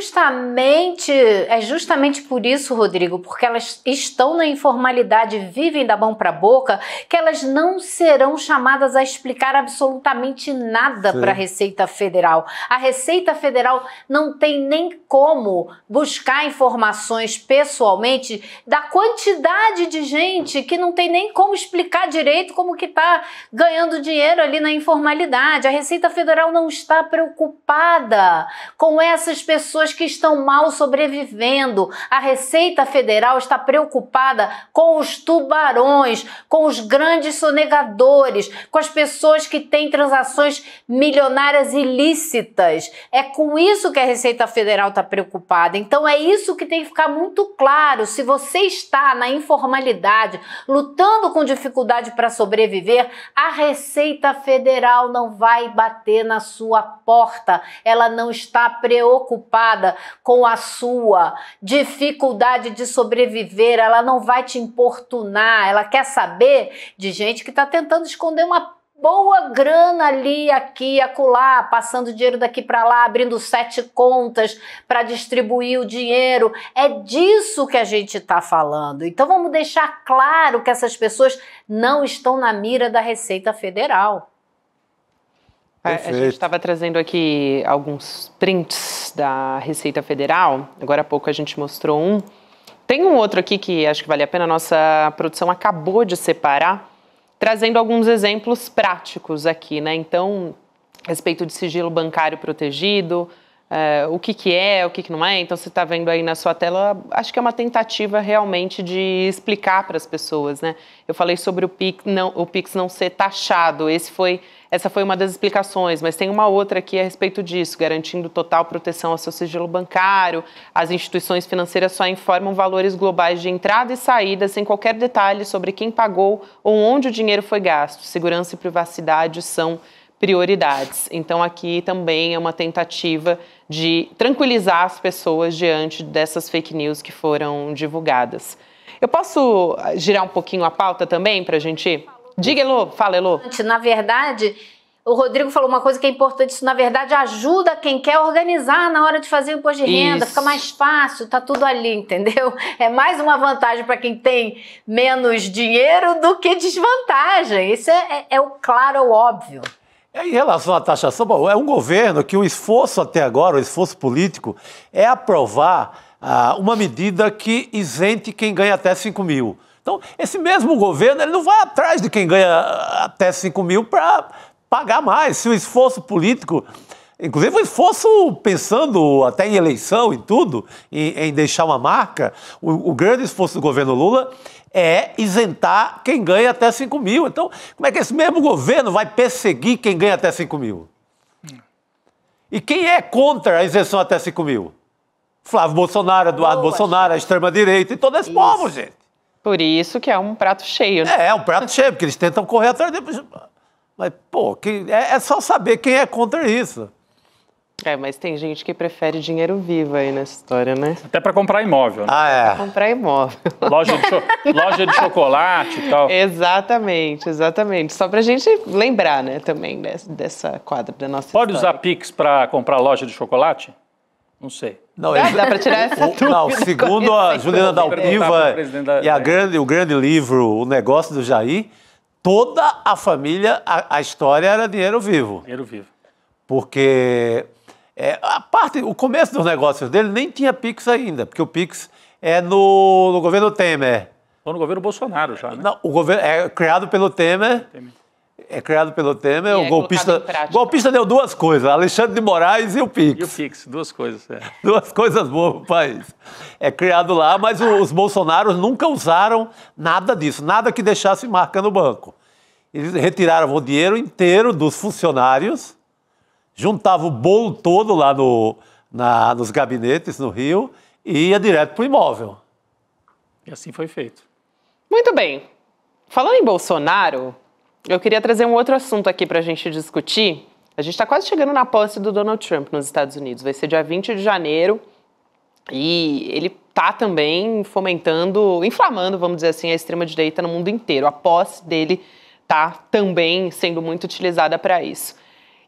É justamente por isso, Rodrigo, porque elas estão na informalidade, vivem da mão para a boca, que elas não serão chamadas a explicar absolutamente nada para a Receita Federal. A Receita Federal não tem nem como buscar informações pessoalmente da quantidade de gente que não tem nem como explicar direito como que está ganhando dinheiro ali na informalidade. A Receita Federal não está preocupada com essas pessoas que estão mal sobrevivendo. A Receita Federal está preocupada com os tubarões, com os grandes sonegadores, com as pessoas que têm transações milionárias ilícitas. É com isso que a Receita Federal está preocupada. Então é isso que tem que ficar muito claro. Se você está na informalidade, lutando com dificuldade para sobreviver, a Receita Federal não vai bater na sua porta. Ela não está preocupada com a sua dificuldade de sobreviver. Ela não vai te importunar. Ela quer saber de gente que está tentando esconder uma boa grana ali, aqui, acolá, passando dinheiro daqui para lá, abrindo 7 contas para distribuir o dinheiro. É disso que a gente está falando. Então vamos deixar claro que essas pessoas não estão na mira da Receita Federal. A gente estava trazendo aqui alguns prints da Receita Federal. Agora há pouco a gente mostrou um. Tem um outro aqui que acho que vale a pena. A nossa produção acabou de separar, trazendo alguns exemplos práticos aqui, né? Então, a respeito de sigilo bancário protegido, o que é, o que não é. Então, você está vendo aí na sua tela, acho que é uma tentativa realmente de explicar para as pessoas, né? Eu falei sobre o Pix não ser taxado, essa foi uma das explicações, mas tem uma outra aqui a respeito disso, garantindo total proteção ao seu sigilo bancário. As instituições financeiras só informam valores globais de entrada e saída, sem qualquer detalhe sobre quem pagou ou onde o dinheiro foi gasto. Segurança e privacidade são prioridades. Então aqui também é uma tentativa de tranquilizar as pessoas diante dessas fake news que foram divulgadas. Eu posso girar um pouquinho a pauta também para a gente... Diga, Elô. Fala, Elô. Na verdade, o Rodrigo falou uma coisa que é importante. Isso, na verdade, ajuda quem quer organizar na hora de fazer o imposto de renda. Fica mais fácil, tá tudo ali, entendeu? É mais uma vantagem para quem tem menos dinheiro do que desvantagem. Isso é o claro, o óbvio. Em relação à taxação, bom, é um governo que o esforço até agora, o esforço político, é aprovar uma medida que isente quem ganha até 5 mil. Então, esse mesmo governo ele não vai atrás de quem ganha até 5 mil para pagar mais. Se o esforço político, inclusive o esforço pensando até em eleição e tudo, em deixar uma marca, o grande esforço do governo Lula é isentar quem ganha até 5 mil. Então, como é que esse mesmo governo vai perseguir quem ganha até 5 mil? E quem é contra a isenção até 5 mil? Flávio Bolsonaro, Eduardo Bolsonaro, a extrema-direita e todo esse povo, gente. Por isso que é um prato cheio, né? É um prato cheio, porque eles tentam correr atrás depois. Mas, pô, é só saber quem é contra isso. Mas tem gente que prefere dinheiro vivo aí nessa história, né? Até para comprar imóvel, né? É. Comprar imóvel. Loja de chocolate e tal. Exatamente. Só pra gente lembrar, né, também dessa quadra da nossa Pode história. usar Pix para comprar loja de chocolate? Não sei. Não, dá para tirar essa dúvida. Não, segundo a Juliana Dalpiva e o grande livro O Negócio do Jair, toda a família, a história era dinheiro vivo. Dinheiro vivo. Porque o começo dos negócios dele nem tinha Pix ainda, porque o Pix é no governo Temer. Ou no governo Bolsonaro já, né? Não, o governo é criado pelo Temer. É criado pelo Temer, o golpista deu duas coisas, Alexandre de Moraes e o Pix. E o Pix, duas coisas. Duas coisas boas pro país. É criado lá, mas os Bolsonaros nunca usaram nada disso, nada que deixasse marca no banco. Eles retiraram o dinheiro inteiro dos funcionários, juntavam o bolo todo lá nos gabinetes no Rio e ia direto pro imóvel. E assim foi feito. Muito bem. Falando em Bolsonaro, eu queria trazer um outro assunto aqui para a gente discutir. A gente está quase chegando na posse do Donald Trump nos Estados Unidos. Vai ser dia 20 de janeiro e ele está também inflamando, vamos dizer assim, a extrema-direita no mundo inteiro. A posse dele está também sendo muito utilizada para isso.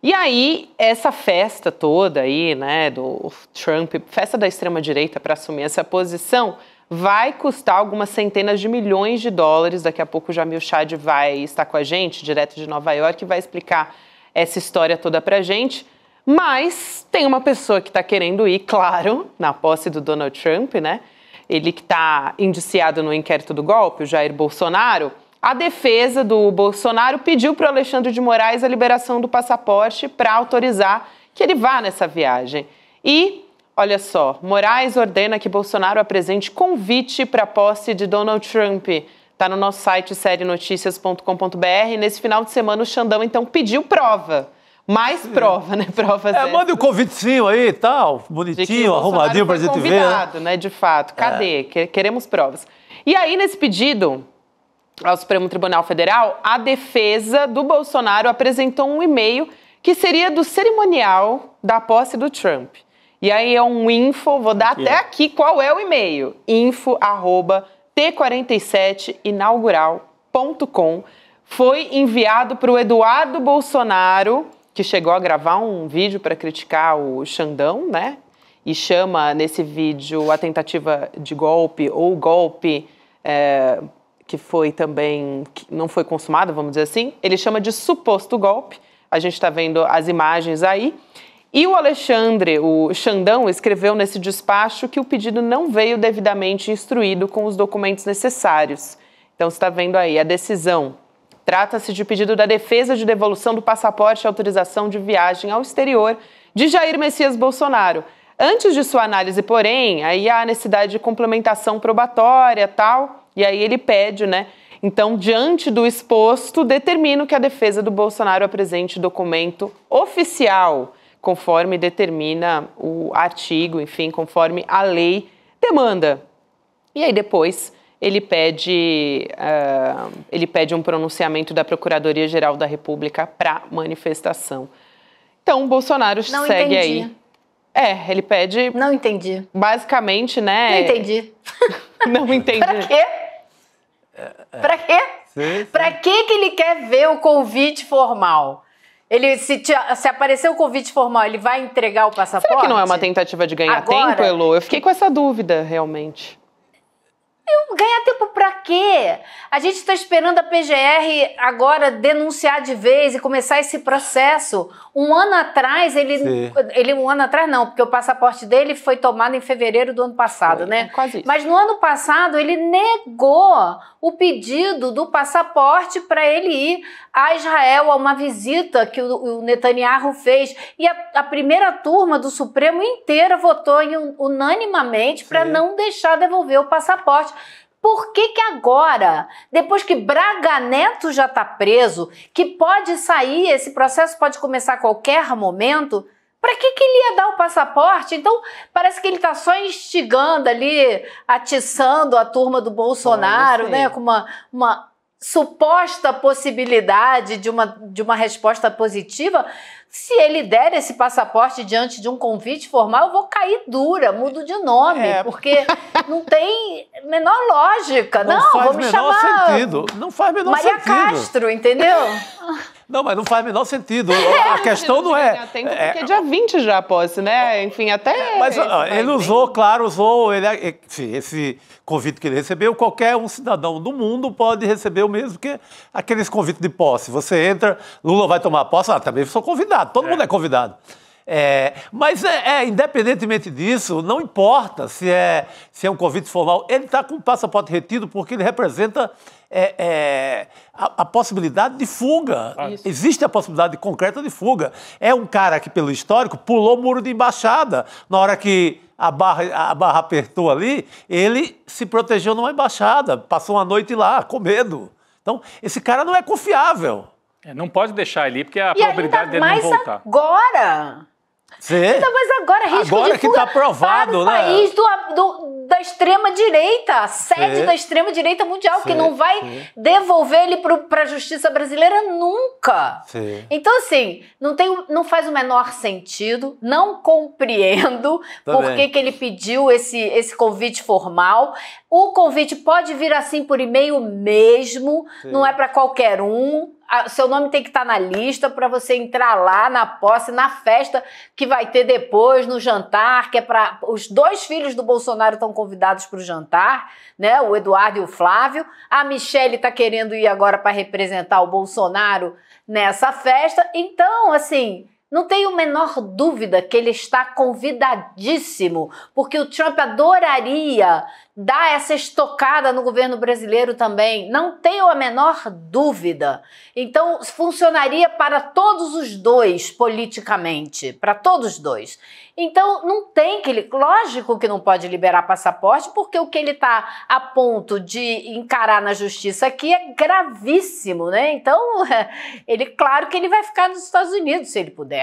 E aí, essa festa toda aí, né, do Trump, festa da extrema-direita para assumir essa posição, vai custar algumas centenas de milhões de dólares. Daqui a pouco o Jamil Chad vai estar com a gente, direto de Nova York, e vai explicar essa história toda pra gente. Mas tem uma pessoa que está querendo ir, claro, na posse do Donald Trump, né? Ele que está indiciado no inquérito do golpe, o Jair Bolsonaro. A defesa do Bolsonaro pediu para o Alexandre de Moraes a liberação do passaporte para autorizar que ele vá nessa viagem. E olha só, Moraes ordena que Bolsonaro apresente convite para a posse de Donald Trump. Está no nosso site serienoticias.com.br. Nesse final de semana o Xandão, então, pediu prova. Mais prova, né? Provas manda um convitezinho aí e tal, bonitinho, arrumadinho para a gente ver. Convidado, né? De fato. Cadê? Queremos provas. E aí, nesse pedido ao Supremo Tribunal Federal, a defesa do Bolsonaro apresentou um e-mail que seria do cerimonial da posse do Trump. E aí é um info, vou dar até aqui qual é o e-mail, info@t47inaugural.com. Foi enviado para o Eduardo Bolsonaro, que chegou a gravar um vídeo para criticar o Xandão, né? E chama nesse vídeo a tentativa de golpe ou golpe que foi também, que não foi consumado, vamos dizer assim. Ele chama de suposto golpe. A gente está vendo as imagens aí. E o Xandão, escreveu nesse despacho que o pedido não veio devidamente instruído com os documentos necessários. Então, você está vendo aí a decisão. Trata-se de pedido da defesa de devolução do passaporte e autorização de viagem ao exterior de Jair Messias Bolsonaro. Antes de sua análise, porém, aí há a necessidade de complementação probatória e tal, e aí ele pede, né? Então, diante do exposto, determino que a defesa do Bolsonaro apresente documento oficial, conforme determina o artigo, enfim, conforme a lei demanda. E aí depois ele pede um pronunciamento da Procuradoria-Geral da República para manifestação. Então, o Bolsonaro segue aí. Ele pede... Não entendi. Basicamente, né? Não entendi. Não entendi. Pra quê? Pra quê? Sim. Pra que ele quer ver o convite formal? Ele, se aparecer o convite formal, ele vai entregar o passaporte? Será que não é uma tentativa de ganhar tempo, Elô? Eu fiquei com essa dúvida, realmente. Ganhar tempo pra quê? A gente está esperando a PGR agora denunciar de vez e começar esse processo. Um ano atrás, um ano atrás não, porque o passaporte dele foi tomado em fevereiro do ano passado, né? Quase isso. Mas no ano passado ele negou o pedido do passaporte para ele ir a Israel, a uma visita que o Netanyahu fez. E a primeira turma do Supremo inteira votou unanimamente para não deixar devolver o passaporte. Por que agora, depois que Braga Neto já está preso, que pode sair, esse processo pode começar a qualquer momento, para que ele ia dar o passaporte? Então, parece que ele está só instigando ali, atiçando a turma do Bolsonaro, né, com uma suposta possibilidade de uma resposta positiva. Se ele der esse passaporte diante de um convite formal, eu vou cair dura, mudo de nome, porque não tem menor lógica. Vou me chamar sentido. Não faz menor Maria sentido. Castro, entendeu? Não, mas não faz menor sentido. A questão não é... Porque é dia 20 já a posse, né? Enfim, até... Mas ele usou esse convite que ele recebeu. Qualquer um cidadão do mundo pode receber o mesmo que aqueles convites de posse. Você entra, Lula vai tomar posse, também sou convidado, todo mundo é convidado. Mas independentemente disso, não importa se é um convite formal, ele está com o passaporte retido porque ele representa a possibilidade de fuga. Existe a possibilidade concreta de fuga. É um cara que, pelo histórico, pulou o muro de embaixada. Na hora que a barra apertou ali, ele se protegeu numa embaixada, passou uma noite lá, com medo. Então, esse cara não é confiável. Não pode deixar ali, porque a probabilidade dele não voltar. Agora... Então, mas agora risco de fuga que tá provado, para o país da extrema-direita, a sede da extrema-direita mundial, que não vai devolver ele para a justiça brasileira nunca. Então, assim, não faz o menor sentido, não compreendo por que ele pediu esse convite formal. O convite pode vir assim por e-mail mesmo, não é para qualquer um. Seu nome tem que estar na lista para você entrar lá na posse, na festa que vai ter depois, no jantar, que é para... Os dois filhos do Bolsonaro estão convidados para o jantar, né? O Eduardo e o Flávio. A Michelle está querendo ir agora para representar o Bolsonaro nessa festa. Então, assim... Não tenho a menor dúvida que ele está convidadíssimo, porque o Trump adoraria dar essa estocada no governo brasileiro também. Não tenho a menor dúvida. Então, funcionaria para todos os dois, politicamente, para todos os dois. Então, não tem que ele... Lógico que não pode liberar passaporte, porque o que ele está a ponto de encarar na justiça aqui é gravíssimo, né? Então, claro que ele vai ficar nos Estados Unidos, se ele puder.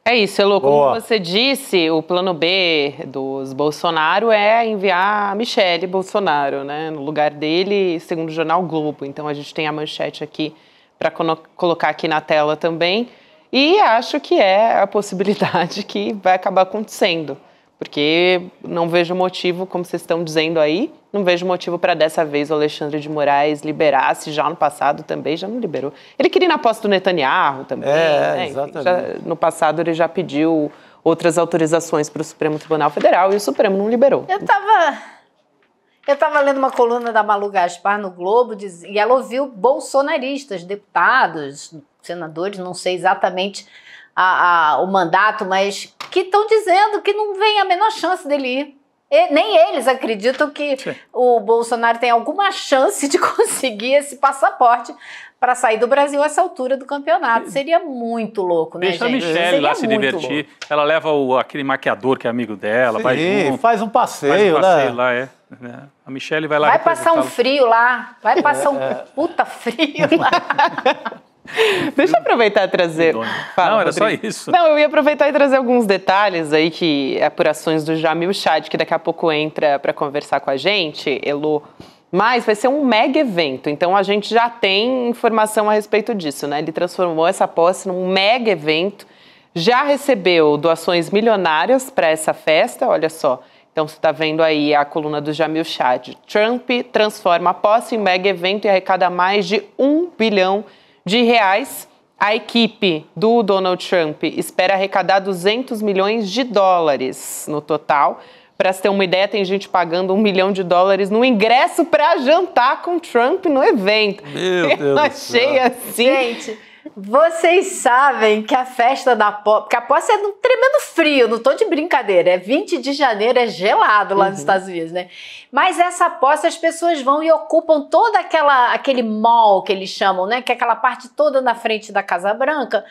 É isso, Elô, como você disse, o plano B dos Bolsonaro é enviar a Michelle Bolsonaro, né, no lugar dele, segundo o jornal Globo. Então a gente tem a manchete aqui para colocar aqui na tela também. E acho que é a possibilidade que vai acabar acontecendo, porque não vejo motivo, como vocês estão dizendo aí, não vejo motivo para dessa vez o Alexandre de Moraes liberasse, já no passado também, já não liberou. Ele queria ir na posse do Netanyahu também, né? Exatamente. Enfim, no passado ele já pediu outras autorizações para o Supremo Tribunal Federal e o Supremo não liberou. Eu estava lendo uma coluna da Malu Gaspar no Globo e ela ouviu bolsonaristas, deputados, senadores, não sei exatamente o mandato, mas que estão dizendo que não vem a menor chance dele ir. Nem eles acreditam que o Bolsonaro tem alguma chance de conseguir esse passaporte para sair do Brasil a essa altura do campeonato. Seria muito louco, né, gente? Deixa a Michelle lá se divertir. Louco. Ela leva aquele maquiador que é amigo dela, vai junto. Faz um passeio, lá, A Michelle vai lá. Vai passar um frio lá. Vai passar um puta frio lá. Deixa eu aproveitar e trazer... Fala, não, era só isso. Não, eu ia aproveitar e trazer alguns detalhes aí, que apurações do Jamil Chad, que daqui a pouco entra para conversar com a gente, Elô. Mas vai ser um mega evento, então a gente já tem informação a respeito disso, né? Ele transformou essa posse num mega evento, já recebeu doações milionárias para essa festa, olha só. Então você está vendo aí a coluna do Jamil Chad. Trump transforma a posse em mega evento e arrecada mais de R$1 bilhão. A equipe do Donald Trump espera arrecadar $200 milhões no total. Para você ter uma ideia, tem gente pagando $1 milhão no ingresso para jantar com Trump no evento. Meu Deus Eu achei assim. Gente, vocês sabem que a festa da posse... Porque a posse é num tremendo frio, não tô de brincadeira. É 20 de janeiro, é gelado lá nos Estados Unidos, né? Mas essa posse, as pessoas vão e ocupam todo aquele mall que eles chamam, né? Que é aquela parte toda na frente da Casa Branca.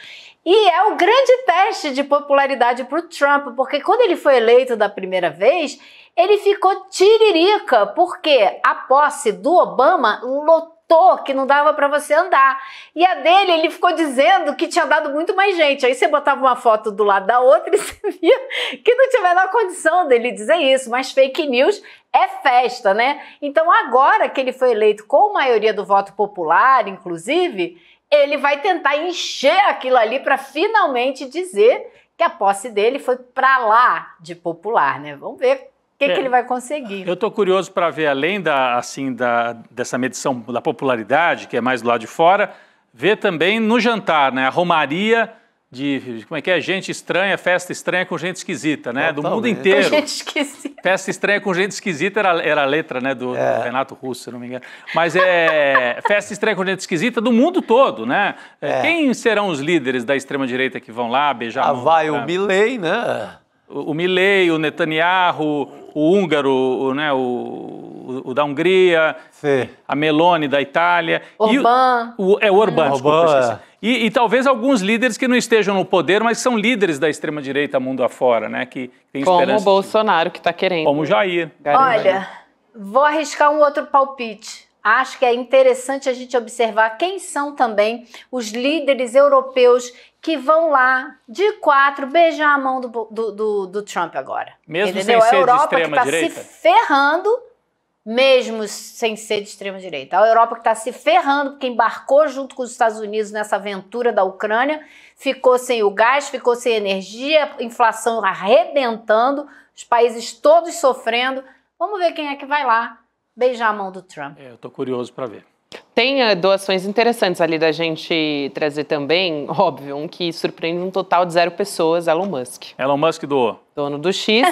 E é o grande teste de popularidade para o Trump, porque quando ele foi eleito da primeira vez, ele ficou tiririca, porque a posse do Obama lotou, que não dava para você andar. E a dele, ele ficou dizendo que tinha dado muito mais gente. Aí você botava uma foto do lado da outra e você via que não tinha a menor condição dele dizer isso. Mas fake news é festa, né? Então agora que ele foi eleito com maioria do voto popular, inclusive, ele vai tentar encher aquilo ali para finalmente dizer que a posse dele foi para lá de popular, né? Vamos ver o que ele vai conseguir. Eu estou curioso para ver, além dessa medição da popularidade, que é mais do lado de fora, ver também no jantar, né? A romaria de como é que é? Gente estranha, festa estranha com gente esquisita, né? Do mundo inteiro. Com gente esquisita. Festa estranha com gente esquisita era a letra, né? Do Renato Russo, se não me engano. Mas é festa estranha com gente esquisita do mundo todo, né? Quem serão os líderes da extrema-direita que vão lá beijar a mão? Vai o Milei, né? O Milei, o Netanyahu, o húngaro, né, o da Hungria, sim, a Meloni da Itália. Orbán. O Orbán, desculpa. E talvez alguns líderes que não estejam no poder, mas são líderes da extrema-direita mundo afora, né? Que tem como esperança. Como o Bolsonaro, que está querendo. Como o Jair. Olha, vou arriscar um outro palpite. Acho que é interessante a gente observar quem são também os líderes europeus que vão lá de 4 beijar a mão do Trump agora. Mesmo entendeu? sem ser a Europa de extrema direita? Que está se ferrando, mesmo sem ser de extrema direita. A Europa que está se ferrando porque embarcou junto com os Estados Unidos nessa aventura da Ucrânia, ficou sem o gás, ficou sem energia, inflação arrebentando, os países todos sofrendo. Vamos ver quem é que vai lá beijar a mão do Trump. Eu estou curioso para ver. Tem doações interessantes ali da gente trazer também, óbvio, um que surpreende um total de 0 pessoas, Elon Musk. Elon Musk doou. Dono do X,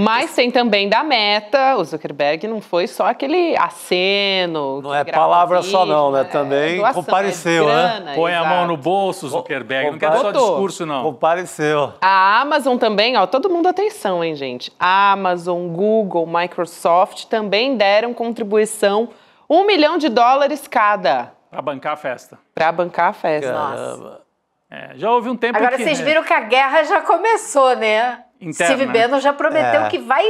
mas tem também da Meta, o Zuckerberg não foi só aquele aceno. Não é palavra vídeo, só não, né? Também doação, compareceu, grana, né? Põe a mão no bolso, Zuckerberg, não quero só discurso, não. Compareceu. A Amazon também, ó, todo mundo atenção, hein, gente? A Amazon, Google, Microsoft também deram contribuição $1 milhão cada. Para bancar a festa. Para bancar a festa. Nossa. Já houve um tempo agora, vocês viram que a guerra já começou, né? Interna, Steve Bannon já prometeu que vai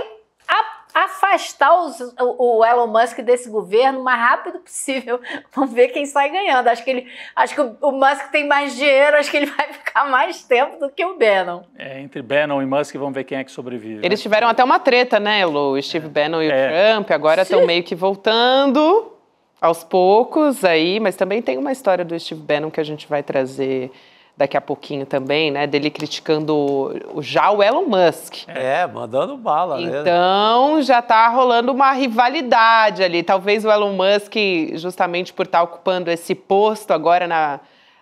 afastar o Elon Musk desse governo o mais rápido possível. Vamos ver quem sai ganhando. Acho que o Musk tem mais dinheiro, acho que ele vai ficar mais tempo do que o Bannon. Entre Bannon e Musk, vamos ver quem é que sobrevive. Eles tiveram até uma treta, né, o Steve Bannon e o Trump, agora estão meio que voltando aos poucos aí, mas também tem uma história do Steve Bannon que a gente vai trazer daqui a pouquinho também, né, dele criticando já o Elon Musk. Mandando bala, né? Então, já tá rolando uma rivalidade ali. Talvez o Elon Musk, justamente por estar ocupando esse posto agora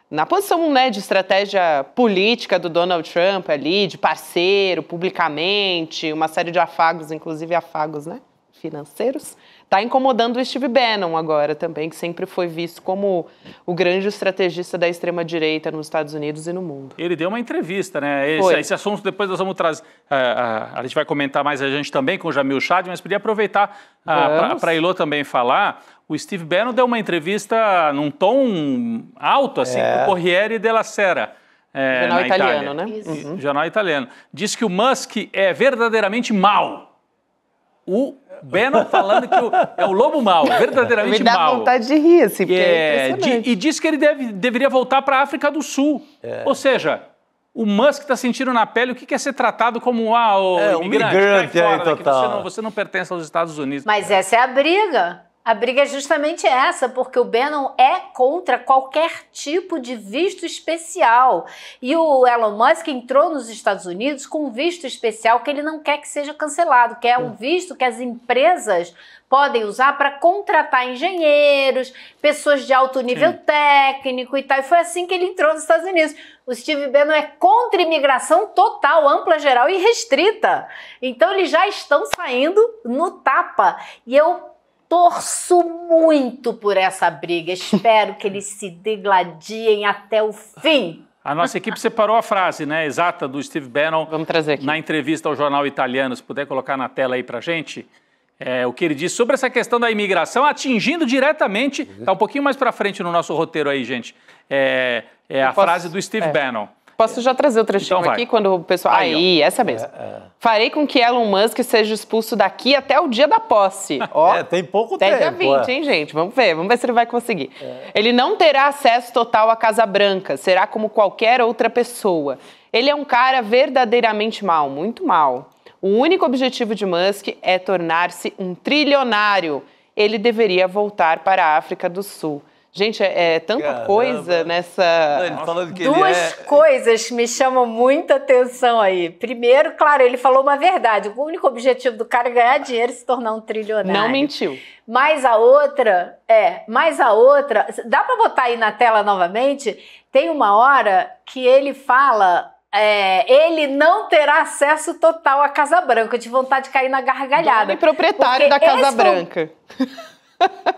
na posição, né, de estratégia política do Donald Trump ali, de parceiro, publicamente, uma série de afagos, inclusive afagos, né, financeiros, está incomodando o Steve Bannon agora também, que sempre foi visto como o grande estrategista da extrema-direita nos Estados Unidos e no mundo. Ele deu uma entrevista, né? Esse assunto depois nós vamos trazer, a gente vai comentar mais a gente também com o Jamil Chad, mas podia aproveitar para a Ilô também falar. O Steve Bannon deu uma entrevista num tom alto, assim, para o Corriere della Sera. Jornal italiano, né? Uhum. Jornal italiano. Diz que o Musk é verdadeiramente mau. O Bannon falando que é o lobo mau, verdadeiramente mau. Me dá vontade de rir, assim, porque é impressionante. E diz que ele deveria voltar para a África do Sul. Ou seja, o Musk está sentindo na pele o que é ser tratado como o imigrante. Migrante, fora, total. Você não pertence aos Estados Unidos. Mas essa é a briga. A briga é justamente essa, porque o Bannon é contra qualquer tipo de visto especial. E o Elon Musk entrou nos Estados Unidos com um visto especial que ele não quer que seja cancelado, que é um visto que as empresas podem usar para contratar engenheiros, pessoas de alto nível técnico e tal. E foi assim que ele entrou nos Estados Unidos. O Steve Bannon é contra imigração total, ampla, geral e restrita. Então eles já estão saindo no tapa. E eu torço muito por essa briga. Espero que eles se degladiem até o fim. A nossa equipe separou a frase, né, exata do Steve Bannon. Vamos trazer aqui. Na entrevista ao jornal italiano, se puder colocar na tela aí pra gente, o que ele disse sobre essa questão da imigração, atingindo diretamente, tá um pouquinho mais pra frente no nosso roteiro aí, gente, frase do Steve Bannon. Posso já trazer o trechinho então aqui, quando o pessoal... Aí, essa mesmo. Farei com que Elon Musk seja expulso daqui até o dia da posse. Ó, tem pouco até tempo. Dia 20, hein, gente? Vamos ver se ele vai conseguir. Ele não terá acesso total à Casa Branca, será como qualquer outra pessoa. Ele é um cara verdadeiramente mau, muito mau. O único objetivo de Musk é tornar-se um trilionário. Ele deveria voltar para a África do Sul. Gente, é tanta coisa nessa... Não, ele falando que Duas coisas me chamam muita atenção aí. Primeiro, claro, ele falou uma verdade. O único objetivo do cara é ganhar dinheiro e se tornar um trilionário. Não mentiu. Mas a outra, dá para botar aí na tela novamente? Tem uma hora que ele fala... ele não terá acesso total à Casa Branca. Eu tive vontade de cair na gargalhada. Dono e proprietário da Casa Branca.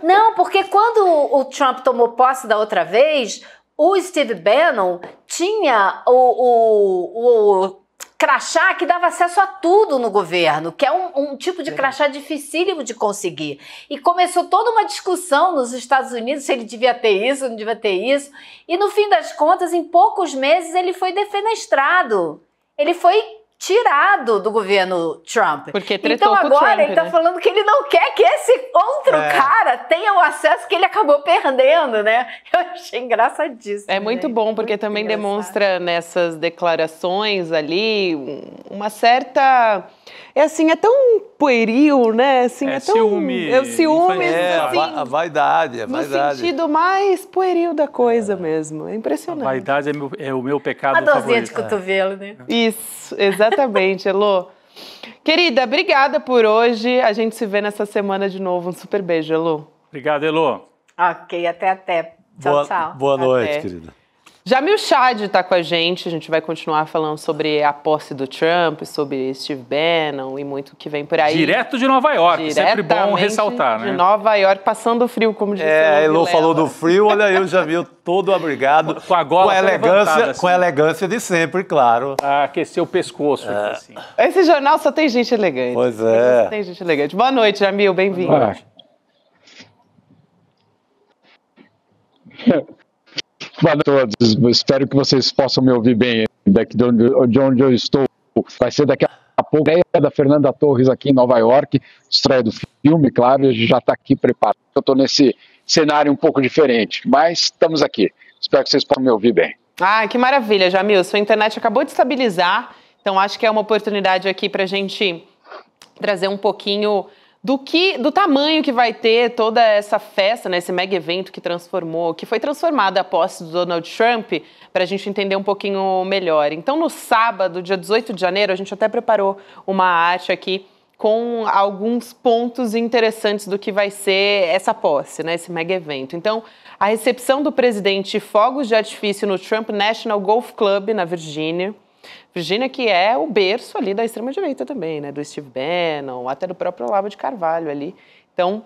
Não, porque quando o Trump tomou posse da outra vez, o Steve Bannon tinha o crachá que dava acesso a tudo no governo, que é um tipo de crachá dificílimo de conseguir. E começou toda uma discussão nos Estados Unidos se ele devia ter isso, não devia ter isso. E no fim das contas, em poucos meses, ele foi defenestrado. Ele foi tirado do governo Trump. Porque tretou então com o agora Trump, ele tá falando que ele não quer que esse outro cara tenha o acesso que ele acabou perdendo, né? Eu achei engraçadíssimo. É muito bom, porque muito também demonstra nessas declarações ali uma certa... é tão pueril, né? Assim, é tão... ciúme. É o ciúme, assim, a vaidade, no sentido mais pueril da coisa mesmo. É impressionante. A vaidade é o meu pecado favorito. Uma dorzinha de cotovelo, né? Isso, exatamente, Elô. Querida, obrigada por hoje. A gente se vê nessa semana de novo. Um super beijo, Elô. Obrigado, Elô. Ok, até. Tchau, tchau. Boa noite, querida. Jamil Chad está com a gente vai continuar falando sobre a posse do Trump, sobre Steve Bannon e muito que vem por aí. Direto de Nova York, sempre bom ressaltar, né? De Nova York, passando frio, como disse a Elô falou do frio, olha aí o Jamil todo abrigado. Com a gola com a elegância de sempre, claro. A aquecer o pescoço. Assim. Esse jornal só tem gente elegante. Pois é. Só tem gente elegante. Boa noite, Jamil, bem-vindo. Boa noite a todos. Espero que vocês possam me ouvir bem daqui de onde eu estou. Vai ser daqui a pouco. A ideia da Fernanda Torres aqui em Nova York, estreia do filme, claro, e a gente já está aqui preparado. Eu estou nesse cenário um pouco diferente, mas estamos aqui. Espero que vocês possam me ouvir bem. Ah, que maravilha, Jamil. Sua internet acabou de estabilizar, então acho que é uma oportunidade aqui para a gente trazer um pouquinho do tamanho que vai ter toda essa festa, né, esse mega evento que foi transformado a posse do Donald Trump, para a gente entender um pouquinho melhor. Então, no sábado, dia 18 de janeiro, a gente até preparou uma arte aqui com alguns pontos interessantes do que vai ser essa posse, né, esse mega evento. Então, a recepção do presidente, fogos de artifício no Trump National Golf Club, na Virgínia, que é o berço ali da extrema-direita também, né? Do Steve Bannon, até do próprio Olavo de Carvalho ali. Então,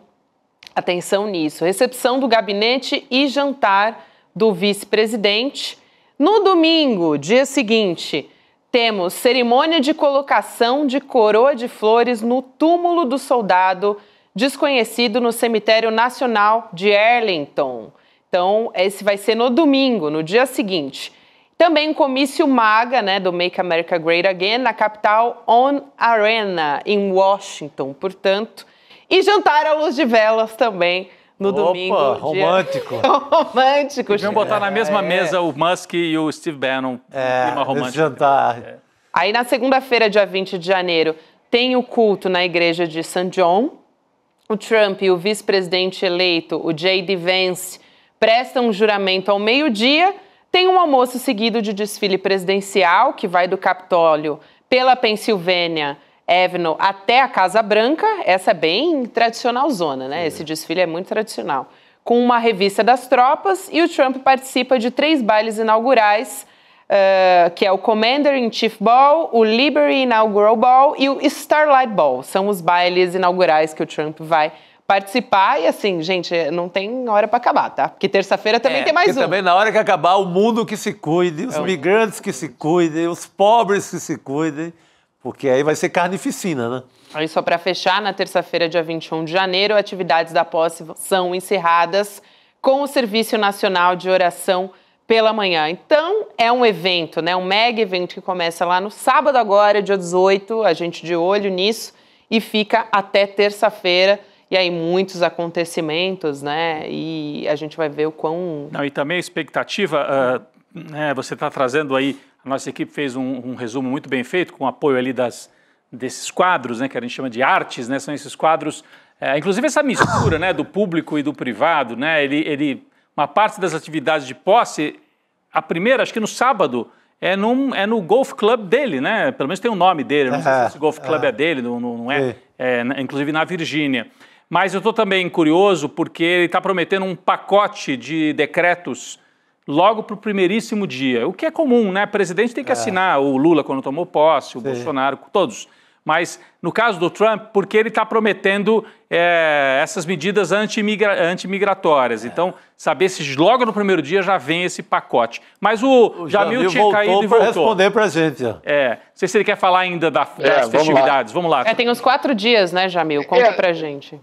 atenção nisso. Recepção do gabinete e jantar do vice-presidente. No domingo, dia seguinte, temos cerimônia de colocação de coroa de flores no túmulo do soldado desconhecido no Cemitério Nacional de Arlington. Então, esse vai ser no domingo, no dia seguinte. Também um comício MAGA, né, do Make America Great Again, na Capital On Arena, em Washington, portanto. E jantar à luz de velas também no domingo. Romântico. Romântico. Vamos botar na mesma mesa o Musk e o Steve Bannon. Clima romântico. Jantar. Aí na segunda-feira, dia 20 de janeiro, tem o culto na igreja de St. John. o Trump e o vice-presidente eleito, o J.D. Vance, prestam um juramento ao meio-dia, tem um almoço seguido de desfile presidencial, que vai do Capitólio pela Pennsylvania Avenue até a Casa Branca. Essa é bem tradicionalzona, né? Esse desfile é muito tradicional. Com uma revista das tropas, e o Trump participa de 3 bailes inaugurais, que é o Commander-in-Chief Ball, o Liberty Inaugural Ball e o Starlight Ball. São os bailes inaugurais que o Trump vai participar. E assim, gente, não tem hora para acabar, tá? Porque terça-feira também tem mais um. Também na hora que acabar, o mundo que se cuide, os migrantes que se cuidem, os pobres que se cuidem, porque aí vai ser carnificina, né? Aí só para fechar, na terça-feira, dia 21 de janeiro, atividades da posse são encerradas com o Serviço Nacional de Oração pela manhã. Então, é um evento, né? Um mega evento que começa lá no sábado agora, dia 18, a gente de olho nisso, e fica até terça-feira. E aí, muitos acontecimentos, né? E a gente vai ver o quão... Não, e também a expectativa, né, você está trazendo aí, a nossa equipe fez um resumo muito bem feito, com apoio ali desses quadros, né, que a gente chama de artes, né? São esses quadros, inclusive essa mistura, né, do público e do privado, né? Uma parte das atividades de posse, a primeira, acho que no sábado, é no golf club dele, né? Pelo menos tem o nome dele, não sei se esse golf club é dele, não é, inclusive na Virgínia. Mas eu estou também curioso porque ele está prometendo um pacote de decretos logo para o primeiríssimo dia, o que é comum, né? O presidente tem que assinar, o Lula quando tomou posse, o Bolsonaro, todos. Mas no caso do Trump, porque ele está prometendo essas medidas antimigratórias. Então, saber se logo no primeiro dia já vem esse pacote. Mas o Jamil tinha caído e voltou. Responder para a gente. Não sei se ele quer falar ainda das festividades. Vamos lá. Tem uns 4 dias, né, Jamil? Conta pra gente.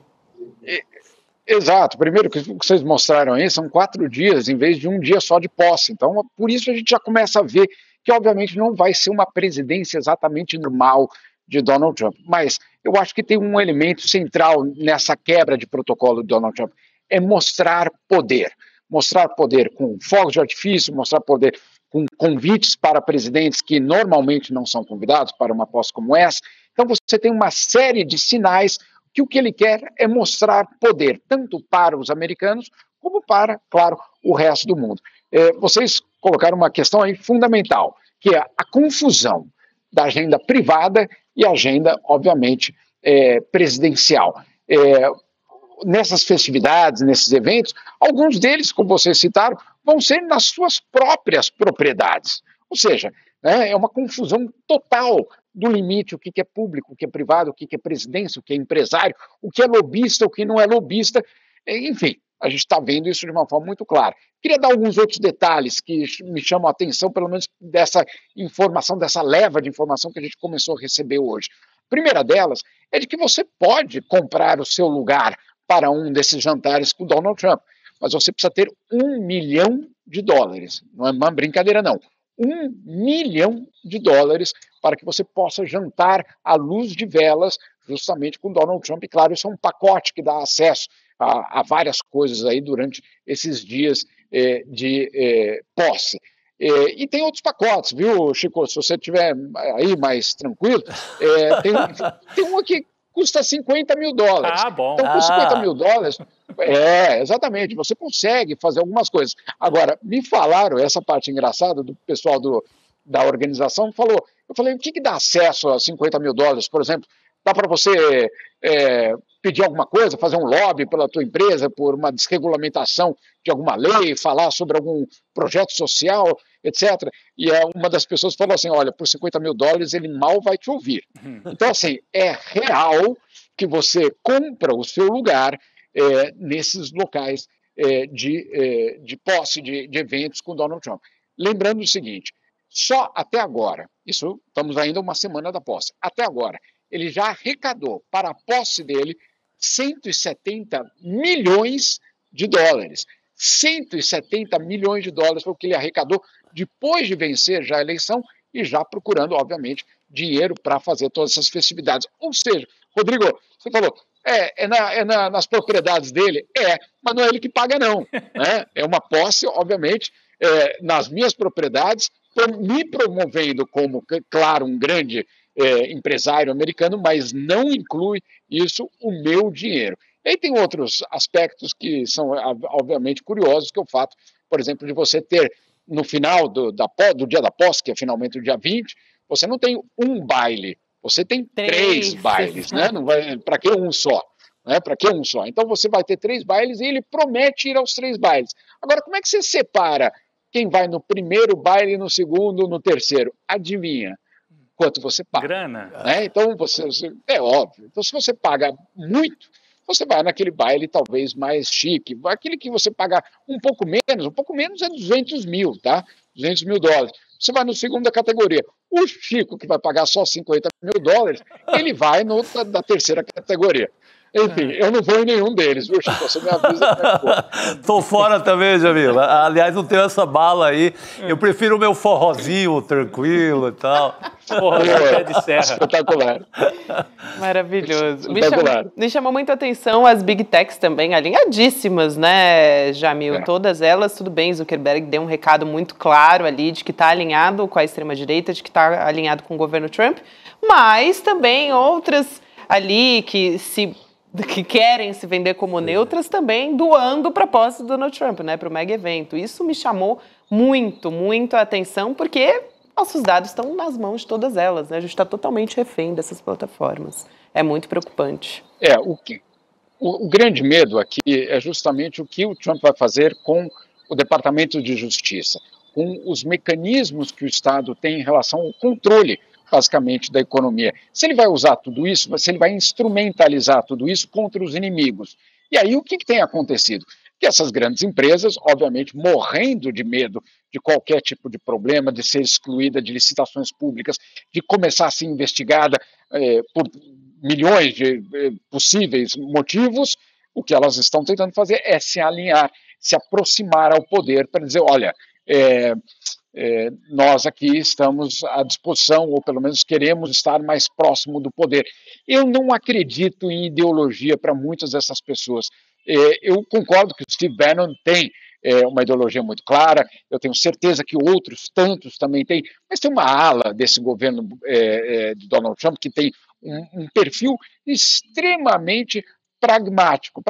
Exato. Primeiro, o que vocês mostraram aí são 4 dias em vez de um dia só de posse. Então, por isso a gente já começa a ver que, obviamente, não vai ser uma presidência exatamente normal de Donald Trump. Mas eu acho que tem um elemento central nessa quebra de protocolo de Donald Trump, é mostrar poder. Mostrar poder com fogos de artifício, mostrar poder com convites para presidentes que normalmente não são convidados para uma posse como essa. Então você tem uma série de sinais que o que ele quer é mostrar poder, tanto para os americanos como para, claro, o resto do mundo. Vocês colocaram uma questão aí fundamental, que é a confusão da agenda privada e agenda, obviamente, presidencial. Nessas festividades, nesses eventos, alguns deles, como vocês citaram, vão ser nas suas próprias propriedades. Ou seja, é uma confusão total do limite, o que é público, o que é privado, o que é presidência, o que é empresário, o que é lobista, o que não é lobista, enfim. A gente está vendo isso de uma forma muito clara. Queria dar alguns outros detalhes que me chamam a atenção, pelo menos dessa informação, dessa leva de informação que a gente começou a receber hoje. A primeira delas é de que você pode comprar o seu lugar para um desses jantares com Donald Trump, mas você precisa ter $1 milhão. Não é uma brincadeira, não. $1 milhão para que você possa jantar à luz de velas justamente com Donald Trump. E claro, isso é um pacote que dá acesso a várias coisas aí durante esses dias de posse. E tem outros pacotes, viu, Chico? Se você estiver aí mais tranquilo, tem um que custa $50 mil. Ah, bom. Então, com $50 mil, exatamente, você consegue fazer algumas coisas. Agora, me falaram, essa parte engraçada do pessoal da organização, eu falei, o que dá acesso a $50 mil, por exemplo? Dá para você pedir alguma coisa, fazer um lobby pela tua empresa por uma desregulamentação de alguma lei, falar sobre algum projeto social, etc. E uma das pessoas falou assim, olha, por $50 mil ele mal vai te ouvir. Então, assim, é real que você compra o seu lugar nesses locais de posse de eventos com Donald Trump. Lembrando o seguinte, só até agora, estamos ainda uma semana da posse, até agora, ele já arrecadou para a posse dele $170 milhões. $170 milhões foi o que ele arrecadou depois de vencer já a eleição e já procurando, obviamente, dinheiro para fazer todas essas festividades. Ou seja, Rodrigo, você falou, nas propriedades dele? Mas não é ele que paga, não. Né? É uma posse, obviamente, nas minhas propriedades, me promovendo como, claro, um grande empresário americano, mas não inclui isso o meu dinheiro. E tem outros aspectos que são, obviamente, curiosos, que é o fato, por exemplo, de você ter, no final do dia da posse, que é finalmente o dia 20, você não tem um baile, você tem três bailes, né? Para que um só? Para que um só? Então você vai ter 3 bailes e ele promete ir aos 3 bailes. Agora, como é que você separa quem vai no primeiro baile, no segundo, no terceiro? Adivinha quanto você paga? Grana. Né? Então, é óbvio. Então, se você paga muito, você vai naquele baile talvez mais chique, aquele que você paga um pouco menos é 200 mil, tá? 200 mil dólares. Você vai no segunda categoria. O Chico, que vai pagar só 50 mil dólares, ele vai da terceira categoria. Enfim, eu não vou em nenhum deles, viu, Chico? Você me avisa como é que for. Tô fora também, Jamil. Aliás, não tenho essa bala aí. Eu prefiro o meu forrozinho tranquilo e tal. Forrozinho pé de serra. Espetacular. Maravilhoso. Espetacular. Me chamou muito a atenção as Big Techs também, alinhadíssimas, né, Jamil? Todas elas, tudo bem, Zuckerberg deu um recado muito claro ali de que está alinhado com a extrema-direita, de que está alinhado com o governo Trump, mas também outras ali que querem se vender como neutras também doando para a posse do Donald Trump, né, para o mega evento. Isso me chamou muito a atenção, porque nossos dados estão nas mãos de todas elas, né? A gente está totalmente refém dessas plataformas. É muito preocupante. O grande medo aqui é justamente o que o Trump vai fazer com o Departamento de Justiça, com os mecanismos que o Estado tem em relação ao controle, basicamente, da economia. Se ele vai usar tudo isso, se ele vai instrumentalizar tudo isso contra os inimigos. E aí o que tem acontecido? Que essas grandes empresas, obviamente, morrendo de medo de qualquer tipo de problema, de ser excluída de licitações públicas, de começar a ser investigada por milhões de possíveis motivos, o que elas estão tentando fazer é se alinhar, se aproximar ao poder para dizer, olha, nós aqui estamos à disposição, ou pelo menos queremos estar mais próximo do poder. Eu não acredito em ideologia para muitas dessas pessoas. Eu concordo que o Steve Bannon tem uma ideologia muito clara, eu tenho certeza que outros tantos também têm, mas tem uma ala desse governo de Donald Trump que tem um perfil extremamente pragmático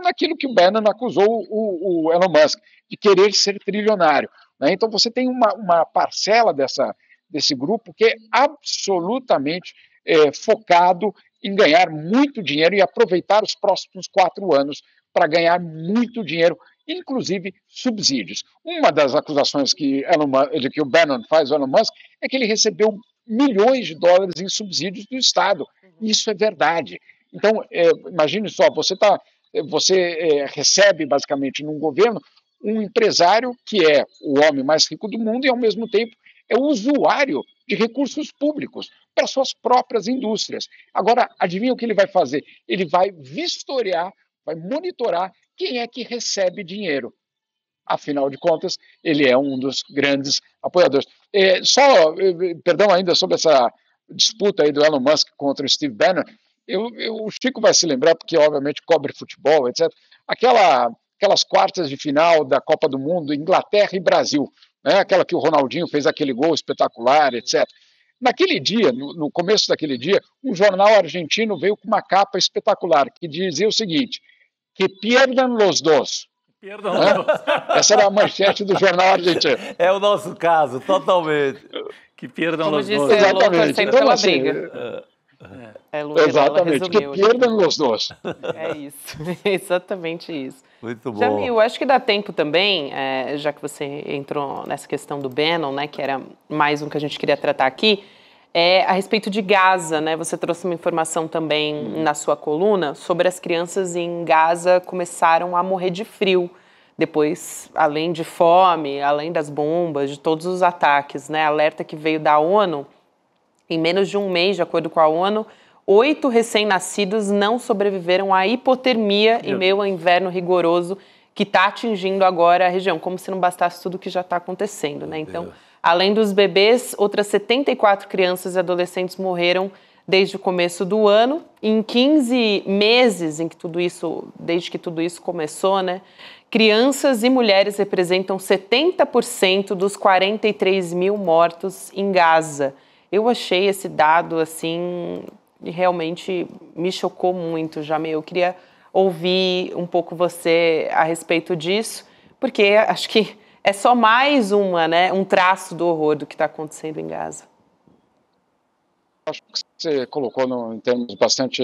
naquilo que o Bannon acusou o Elon Musk, de querer ser trilionário. Então você tem uma parcela desse grupo que é absolutamente focado em ganhar muito dinheiro e aproveitar os próximos 4 anos para ganhar muito dinheiro, inclusive subsídios. Uma das acusações que o Bannon faz ao Elon Musk é que ele recebeu milhões de dólares em subsídios do Estado. Isso é verdade. Então, imagine só, você recebe basicamente num governo um empresário que é o homem mais rico do mundo e, ao mesmo tempo, é o usuário de recursos públicos para suas próprias indústrias. Agora, adivinha o que ele vai fazer? Ele vai vistoriar, vai monitorar quem é que recebe dinheiro. Afinal de contas, ele é um dos grandes apoiadores. Perdão ainda sobre essa disputa aí do Elon Musk contra o Steve Bannon, o Chico vai se lembrar, porque obviamente cobre futebol, etc., aquelas quartas de final da Copa do Mundo, Inglaterra e Brasil, né? Aquela que o Ronaldinho fez aquele gol espetacular, etc. Naquele dia, no começo daquele dia, um jornal argentino veio com uma capa espetacular, que dizia o seguinte, que pierdan los dos. Perdão. Né? Essa era a manchete do jornal argentino. É o nosso caso, totalmente. Que perdam Como los disse dos. Lula, Exatamente. sempre Então, pela assim, briga. Exatamente, que perdam os dois. É isso, exatamente isso. Muito bom. Jamil, acho que dá tempo também, já que você entrou nessa questão do Bannon, né, que era mais um que a gente queria tratar aqui, a respeito de Gaza, né? Você trouxe uma informação também na sua coluna sobre as crianças em Gaza começaram a morrer de frio. Depois, além de fome, além das bombas, de todos os ataques, né? Alerta que veio da ONU. Em menos de um mês, de acordo com a ONU, 8 recém-nascidos não sobreviveram à hipotermia em meio ao inverno rigoroso que está atingindo agora a região, como se não bastasse tudo que já está acontecendo, né? Então, além dos bebês, outras 74 crianças e adolescentes morreram desde o começo do ano. Em 15 meses desde que tudo isso começou, né? Crianças e mulheres representam 70% dos 43 mil mortos em Gaza. Eu achei esse dado, assim, realmente me chocou muito, Jamil. Eu queria ouvir um pouco você a respeito disso, porque acho que é só mais um traço do horror do que está acontecendo em Gaza. Acho que você colocou em termos bastante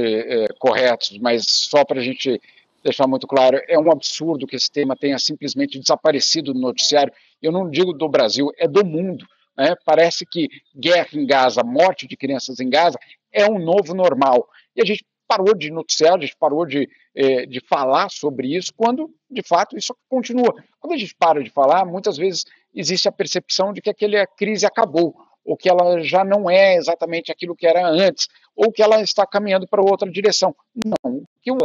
corretos, mas só para a gente deixar muito claro, é um absurdo que esse tema tenha simplesmente desaparecido do noticiário. Eu não digo do Brasil, é do mundo. Né? Parece que guerra em Gaza, morte de crianças em Gaza, é um novo normal. E a gente parou de noticiar, a gente parou de falar sobre isso, quando, de fato, isso continua. Quando a gente para de falar, muitas vezes existe a percepção de que aquela crise acabou, ou que ela já não é exatamente aquilo que era antes, ou que ela está caminhando para outra direção. Não, que um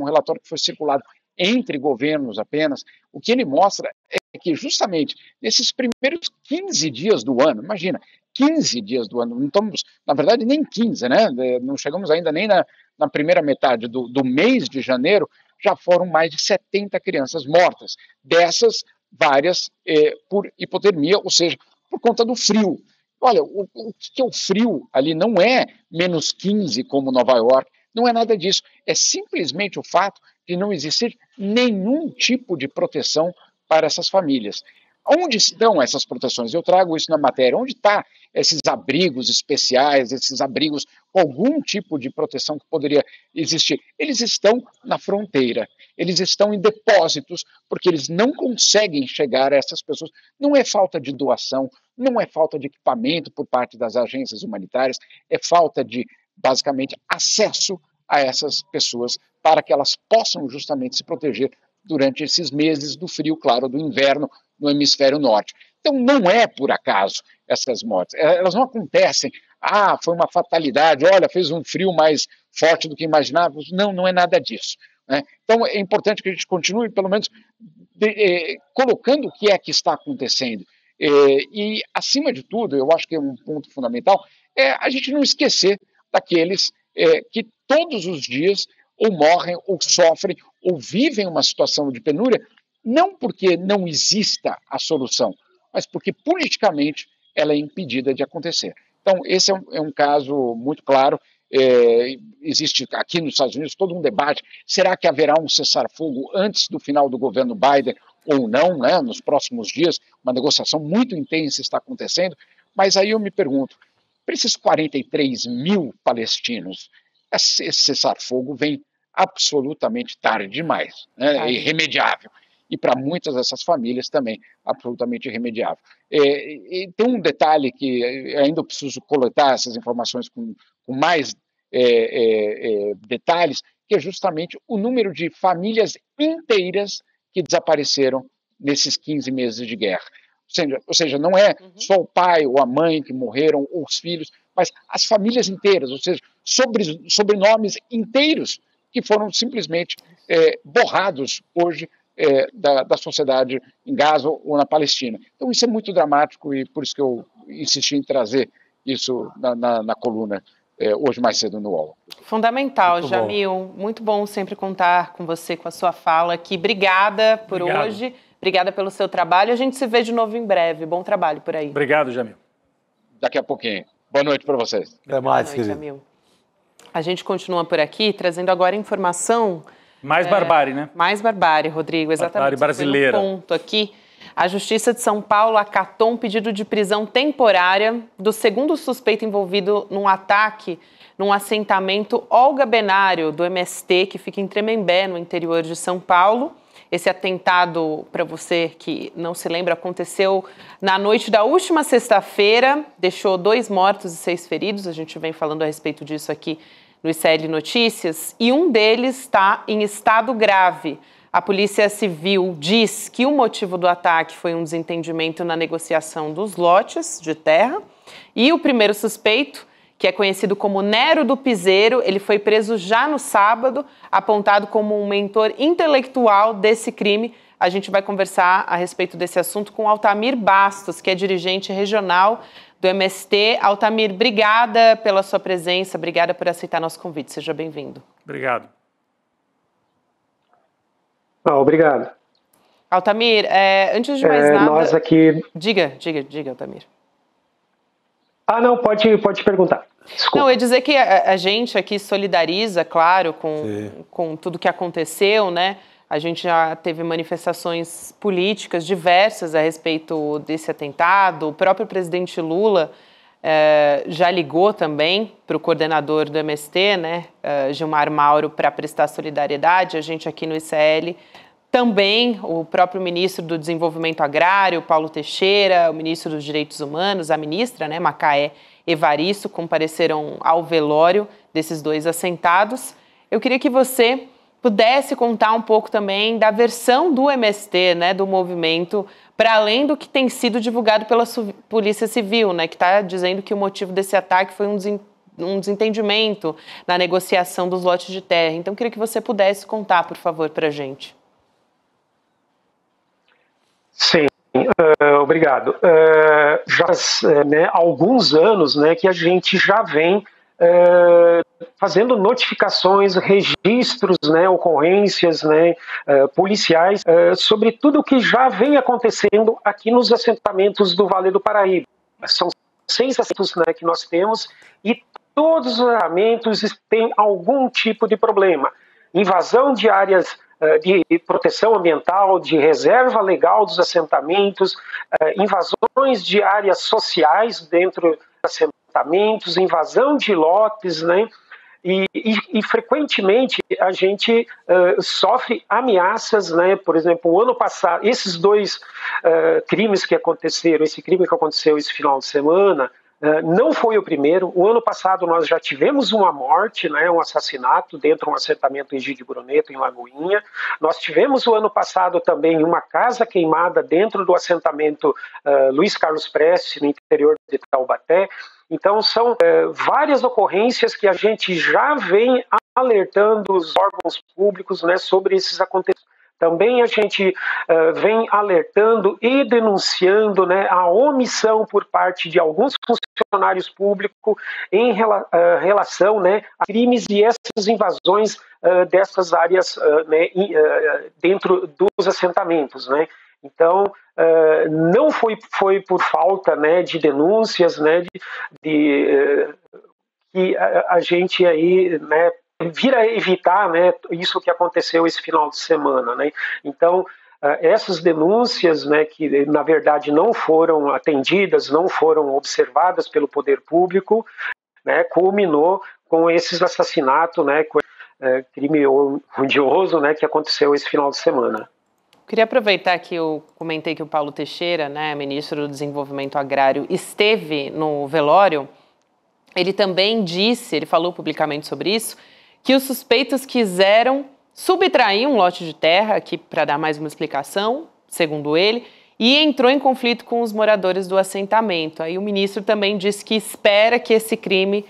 relatório que foi circulado entre governos apenas, o que ele mostra é que justamente nesses primeiros 15 dias do ano, imagina, 15 dias do ano, não estamos, na verdade, nem 15, né? Não chegamos ainda nem na primeira metade do mês de janeiro, já foram mais de 70 crianças mortas. Dessas, várias por hipotermia, ou seja, por conta do frio. Olha, o que é o frio ali não é menos 15 como Nova York, não é nada disso. É simplesmente o fato de não existir nenhum tipo de proteção para essas famílias. Onde estão essas proteções? Eu trago isso na matéria. Onde estão esses abrigos especiais, esses abrigos com algum tipo de proteção que poderia existir? Eles estão na fronteira, eles estão em depósitos, porque eles não conseguem chegar a essas pessoas. Não é falta de doação, não é falta de equipamento por parte das agências humanitárias, é falta de, basicamente, acesso a essas pessoas para que elas possam justamente se proteger durante esses meses do frio, claro, do inverno no hemisfério norte. Então, não é por acaso essas mortes. Elas não acontecem, foi uma fatalidade, olha, fez um frio mais forte do que imaginávamos. Não, não é nada disso. Né? Então, é importante que a gente continue, pelo menos, colocando o que é que está acontecendo. E, acima de tudo, eu acho que é um ponto fundamental, é a gente não esquecer daqueles que todos os dias ou morrem, ou sofrem, ou vivem uma situação de penúria, não porque não exista a solução, mas porque politicamente ela é impedida de acontecer. Então, esse é um caso muito claro. Existe aqui nos Estados Unidos todo um debate, será que haverá um cessar-fogo antes do final do governo Biden ou não, né? Nos próximos dias, uma negociação muito intensa está acontecendo, mas aí eu me pergunto, para esses 43 mil palestinos, esse cessar-fogo vem absolutamente tarde demais, né? É irremediável. E para muitas dessas famílias também, absolutamente irremediável. E tem um detalhe que ainda eu preciso coletar essas informações com mais detalhes, que é justamente o número de famílias inteiras que desapareceram nesses 15 meses de guerra. Ou seja, não é só o pai ou a mãe que morreram, ou os filhos, mas as famílias inteiras, ou seja, sobrenomes inteiros que foram simplesmente borrados hoje da sociedade em Gaza ou na Palestina. Então isso é muito dramático e por isso que eu insisti em trazer isso na coluna hoje mais cedo no UOL. Fundamental, muito Jamil. Bom. Muito bom sempre contar com você, com a sua fala aqui. Obrigada por hoje. Obrigada pelo seu trabalho. A gente se vê de novo em breve. Bom trabalho por aí. Obrigado, Jamil. Daqui a pouquinho. Boa noite para vocês. Até mais, querido. Jamil. A gente continua por aqui, trazendo agora informação... Mais barbárie, né? Mais barbárie, Rodrigo. Exatamente. Barbárie brasileira. Ponto aqui. A Justiça de São Paulo acatou um pedido de prisão temporária do segundo suspeito envolvido num ataque num assentamento Olga Benário, do MST, que fica em Tremembé, no interior de São Paulo. Esse atentado, para você que não se lembra, aconteceu na noite da última sexta-feira, deixou 2 mortos e 6 feridos. A gente vem falando a respeito disso aqui no ICL Notícias, e um deles está em estado grave. A Polícia Civil diz que o motivo do ataque foi um desentendimento na negociação dos lotes de terra, e o primeiro suspeito, que é conhecido como Nero do Piseiro, ele foi preso já no sábado, apontado como um mentor intelectual desse crime. A gente vai conversar a respeito desse assunto com Altamir Bastos, que é dirigente regional do MST. Altamir, obrigada pela sua presença, obrigada por aceitar nosso convite. Seja bem-vindo. Obrigado. Obrigado. Altamir, antes de mais nada... Nós aqui... Diga, Altamir. Não, pode perguntar. Desculpa. Não, eu ia dizer que a gente aqui solidariza, claro, com tudo que aconteceu, né? A gente já teve manifestações políticas diversas a respeito desse atentado. O próprio presidente Lula já ligou também para o coordenador do MST, né, Gilmar Mauro, para prestar solidariedade. A gente aqui no ICL também, o próprio ministro do Desenvolvimento Agrário, Paulo Teixeira, o ministro dos Direitos Humanos, a ministra, né, Macaé Evaristo, compareceram ao velório desses dois assentados. Eu queria que você pudesse contar um pouco também da versão do MST, né, do movimento, para além do que tem sido divulgado pela Polícia Civil, né, que está dizendo que o motivo desse ataque foi um desentendimento na negociação dos lotes de terra. Então, eu queria que você pudesse contar, por favor, para a gente. Sim. Obrigado. Já há alguns anos, né, que a gente já vem fazendo notificações, registros, né, ocorrências, né, policiais sobre tudo o que já vem acontecendo aqui nos assentamentos do Vale do Paraíba. São 6 assentamentos, né, que nós temos e todos os assentamentos têm algum tipo de problema. Invasão de áreas de proteção ambiental, de reserva legal dos assentamentos, invasões de áreas sociais dentro dos assentamentos, invasão de lotes, né? E frequentemente a gente sofre ameaças, né? Por exemplo, o ano passado, esses 2 crimes que aconteceram, esse crime que aconteceu esse final de semana, não foi o primeiro. O ano passado nós já tivemos uma morte, né, um assassinato dentro de um assentamento Egídio Bruneto, em Lagoinha. Nós tivemos o ano passado também uma casa queimada dentro do assentamento Luiz Carlos Prestes, no interior de Taubaté. Então são várias ocorrências que a gente já vem alertando os órgãos públicos, né, sobre esses acontecimentos. Também a gente vem alertando e denunciando, né, a omissão por parte de alguns funcionários públicos em relação, né, a crimes e essas invasões dessas áreas, né, dentro dos assentamentos, né. Então, não foi por falta, né, de denúncias, né, que a gente aí, né, vir a evitar, né, isso que aconteceu esse final de semana, né? Então, essas denúncias, né, que na verdade não foram atendidas, não foram observadas pelo poder público, né, culminou com esses assassinatos, né, com crime odioso, né, que aconteceu esse final de semana. Queria aproveitar que eu comentei que o Paulo Teixeira, né, ministro do Desenvolvimento Agrário, esteve no velório. Ele também disse, ele falou publicamente sobre isso, que os suspeitos quiseram subtrair um lote de terra, aqui para dar mais uma explicação, segundo ele, e entrou em conflito com os moradores do assentamento. Aí o ministro também disse que espera que esse crime,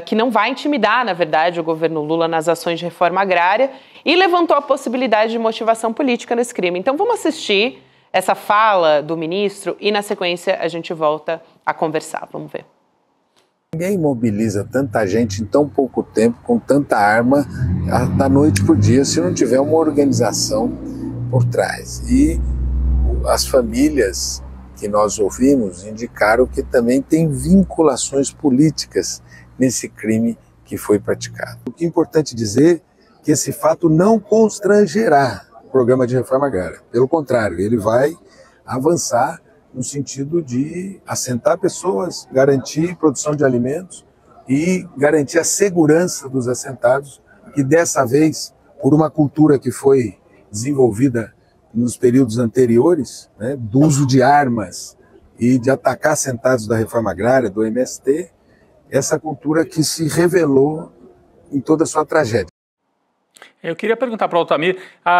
que não vai intimidar, na verdade, o governo Lula nas ações de reforma agrária, e levantou a possibilidade de motivação política nesse crime. Então vamos assistir essa fala do ministro e na sequência a gente volta a conversar. Vamos ver. Ninguém mobiliza tanta gente em tão pouco tempo, com tanta arma, da noite para o dia, se não tiver uma organização por trás. E as famílias que nós ouvimos indicaram que também tem vinculações políticas nesse crime que foi praticado. O que é importante dizer é que esse fato não constrangerá o programa de reforma agrária. Pelo contrário, ele vai avançar no sentido de assentar pessoas, garantir produção de alimentos e garantir a segurança dos assentados, que dessa vez, por uma cultura que foi desenvolvida nos períodos anteriores, né, do uso de armas e de atacar assentados da reforma agrária, do MST, essa cultura que se revelou em toda a sua tragédia. Eu queria perguntar para o Altamir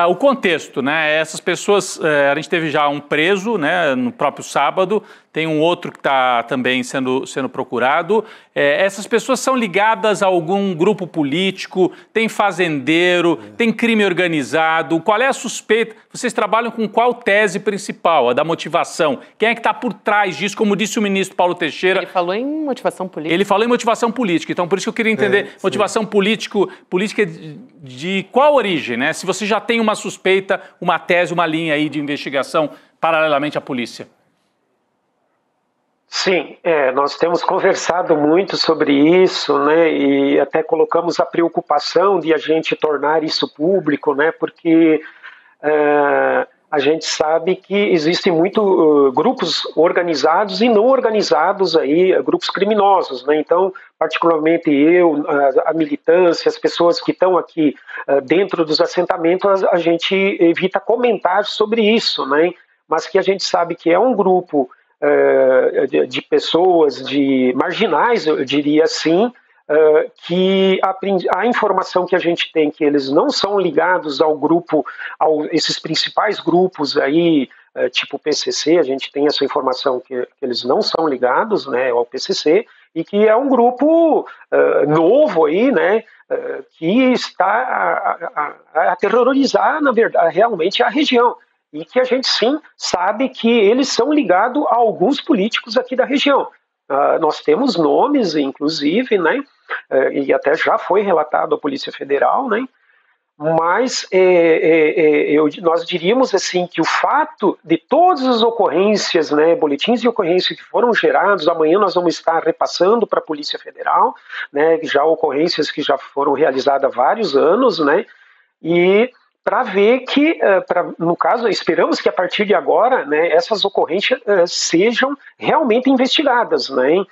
o contexto, né? Essas pessoas, a gente teve já um preso, né, no próprio sábado, tem um outro que está também sendo procurado. Essas pessoas são ligadas a algum grupo político, tem fazendeiro, tem crime organizado. Qual é a suspeita? Vocês trabalham com qual tese principal, a da motivação? Quem é que está por trás disso, como disse o ministro Paulo Teixeira? Ele falou em motivação política. Ele falou em motivação política, então por isso que eu queria entender motivação política de qual origem, né? Se você já tem uma suspeita, uma tese, uma linha aí de investigação paralelamente à polícia. Sim, nós temos conversado muito sobre isso, né, e até colocamos a preocupação de a gente tornar isso público, né, porque a gente sabe que existem muito grupos organizados e não organizados aí, grupos criminosos, né? Então, particularmente eu, a militância, as pessoas que estão aqui dentro dos assentamentos, a gente evita comentar sobre isso, né? Mas que a gente sabe que é um grupo de pessoas, de marginais, eu diria assim, que a informação que a gente tem que eles não são ligados ao grupo, esses principais grupos aí, tipo PCC, a gente tem essa informação que eles não são ligados, né, ao PCC, e que é um grupo novo aí, né, que está a aterrorizar, na verdade, realmente a região. E que a gente sim sabe que eles são ligados a alguns políticos aqui da região. Nós temos nomes, inclusive, né, e até já foi relatado à Polícia Federal, né, mas nós diríamos assim que o fato de todas as ocorrências, né, boletins de ocorrência que foram gerados, amanhã nós vamos estar repassando para a Polícia Federal, né, já ocorrências que já foram realizadas há vários anos, né, e para ver que, no caso, esperamos que a partir de agora, né, essas ocorrências sejam realmente investigadas, né,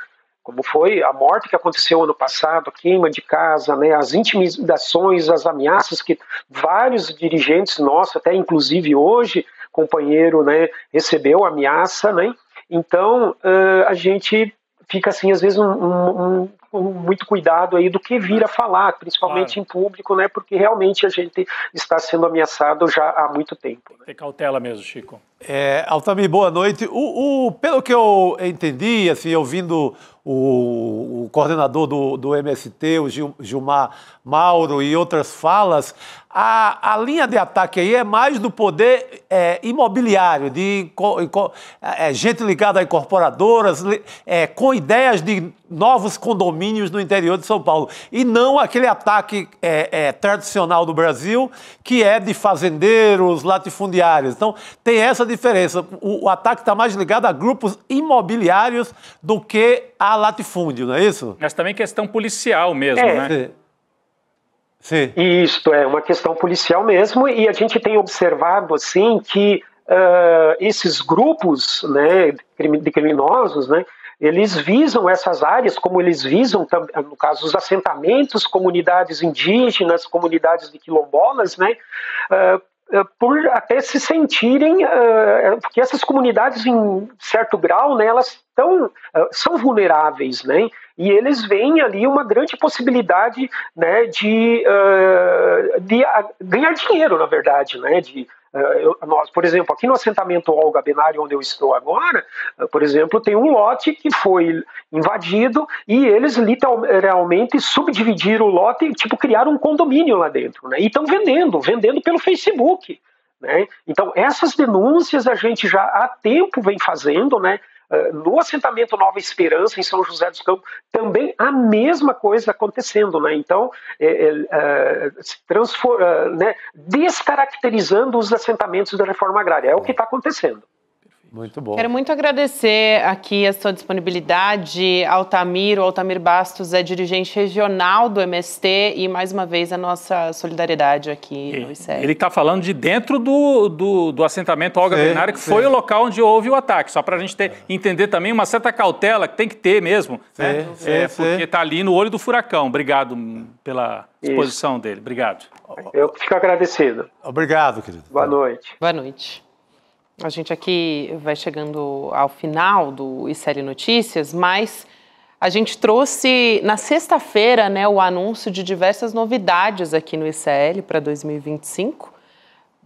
como foi a morte que aconteceu ano passado, a queima de casa, né, as intimidações, as ameaças que vários dirigentes nossos, até inclusive hoje, companheiro, né, recebeu ameaça, né, então a gente fica assim, às vezes, com muito cuidado aí do que vir a falar, principalmente em público, né? Porque realmente a gente está sendo ameaçado já há muito tempo. Né? Tem cautela mesmo, Chico. Altamir, boa noite. Pelo que eu entendi, assim, ouvindo o coordenador do MST, o Gilmar Mauro e outras falas, a linha de ataque aí é mais do poder imobiliário, de gente ligada a incorporadoras, com ideias de novos condomínios no interior de São Paulo, e não aquele ataque tradicional do Brasil, que é de fazendeiros, latifundiários. Então, tem essa diferença. O ataque está mais ligado a grupos imobiliários do que a latifúndio, não é isso? Mas também questão policial mesmo, né? Sim. Isto é uma questão policial mesmo, e a gente tem observado assim que esses grupos, né, de criminosos, né, eles visam essas áreas, como eles visam, no caso, os assentamentos, comunidades indígenas, comunidades de quilombolas, né, por até se sentirem, porque essas comunidades, em certo grau, né, elas são vulneráveis, né, e eles veem ali uma grande possibilidade, né, de ganhar dinheiro, na verdade, né, nós, por exemplo, aqui no assentamento Olga Benário, onde eu estou agora, por exemplo, tem um lote que foi invadido e eles literalmente subdividiram o lote e criaram um condomínio lá dentro, né? E estão vendendo pelo Facebook, né? Então, essas denúncias a gente já há tempo vem fazendo, né? No assentamento Nova Esperança, em São José dos Campos, também a mesma coisa acontecendo, né? Então, né, descaracterizando os assentamentos da reforma agrária. É o que está acontecendo. Muito bom. Quero muito agradecer aqui a sua disponibilidade, Altamir. O Altamir Bastos é dirigente regional do MST e, mais uma vez, a nossa solidariedade aqui no ICL. Ele está falando de dentro do assentamento Olga Benário, que foi o local onde houve o ataque. Só para a gente entender também uma certa cautela que tem que ter mesmo, né? Porque está ali no olho do furacão. Obrigado pela exposição dele. Obrigado. Eu fico agradecido. Obrigado, querido. Boa noite. Boa noite. A gente aqui vai chegando ao final do ICL Notícias, mas a gente trouxe na sexta-feira, né, o anúncio de diversas novidades aqui no ICL para 2025.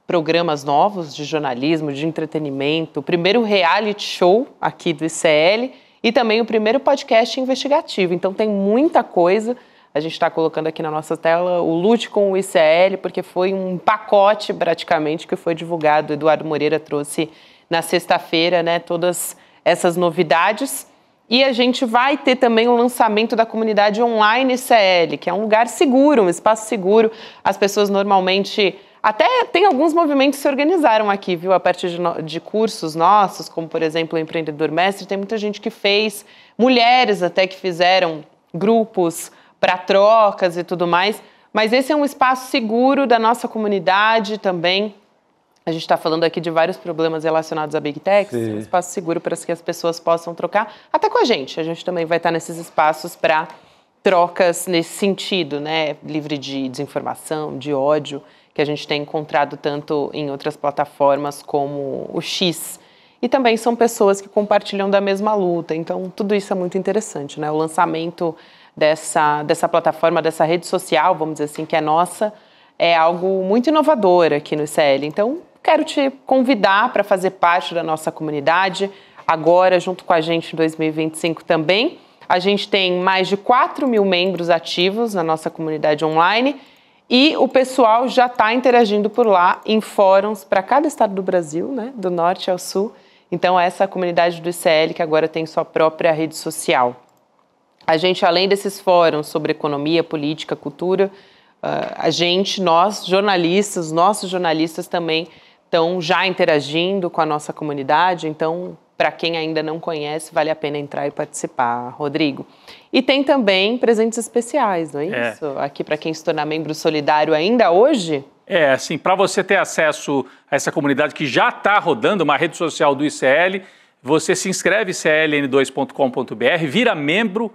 Programas novos de jornalismo, de entretenimento, o primeiro reality show aqui do ICL e também o primeiro podcast investigativo. Então tem muita coisa. A gente está colocando aqui na nossa tela o Lute com o ICL, porque foi um pacote, praticamente, que foi divulgado. O Eduardo Moreira trouxe na sexta-feira, né, todas essas novidades. E a gente vai ter também o lançamento da comunidade online ICL, que é um lugar seguro, um espaço seguro. As pessoas normalmente Até tem alguns movimentos que se organizaram aqui, viu? A partir de cursos nossos, como, por exemplo, o Empreendedor Mestre, tem muita gente que fez, mulheres até que fizeram grupos para trocas e tudo mais. Mas esse é um espaço seguro da nossa comunidade também. A gente está falando aqui de vários problemas relacionados a Big Techs, é um espaço seguro para que as pessoas possam trocar, até com a gente. A gente também vai estar nesses espaços para trocas nesse sentido, né? Livre de desinformação, de ódio, que a gente tem encontrado tanto em outras plataformas como o X. E também são pessoas que compartilham da mesma luta. Então, tudo isso é muito interessante, né? O lançamento dessa plataforma, dessa rede social, vamos dizer assim, que é nossa, é algo muito inovador aqui no ICL. Então, quero te convidar para fazer parte da nossa comunidade, agora junto com a gente em 2025 também. A gente tem mais de 4 mil membros ativos na nossa comunidade online e o pessoal já está interagindo por lá em fóruns para cada estado do Brasil, né, do norte ao sul. Então, essa é a comunidade do ICL que agora tem sua própria rede social. A gente, além desses fóruns sobre economia, política, cultura, nós jornalistas, nossos jornalistas também estão já interagindo com a nossa comunidade. Então, para quem ainda não conhece, vale a pena entrar e participar, Rodrigo. E tem também presentes especiais, não é isso? Aqui para quem se tornar membro solidário ainda hoje? Assim, para você ter acesso a essa comunidade que já está rodando, uma rede social do ICL, você se inscreve em icln2.com.br, vira membro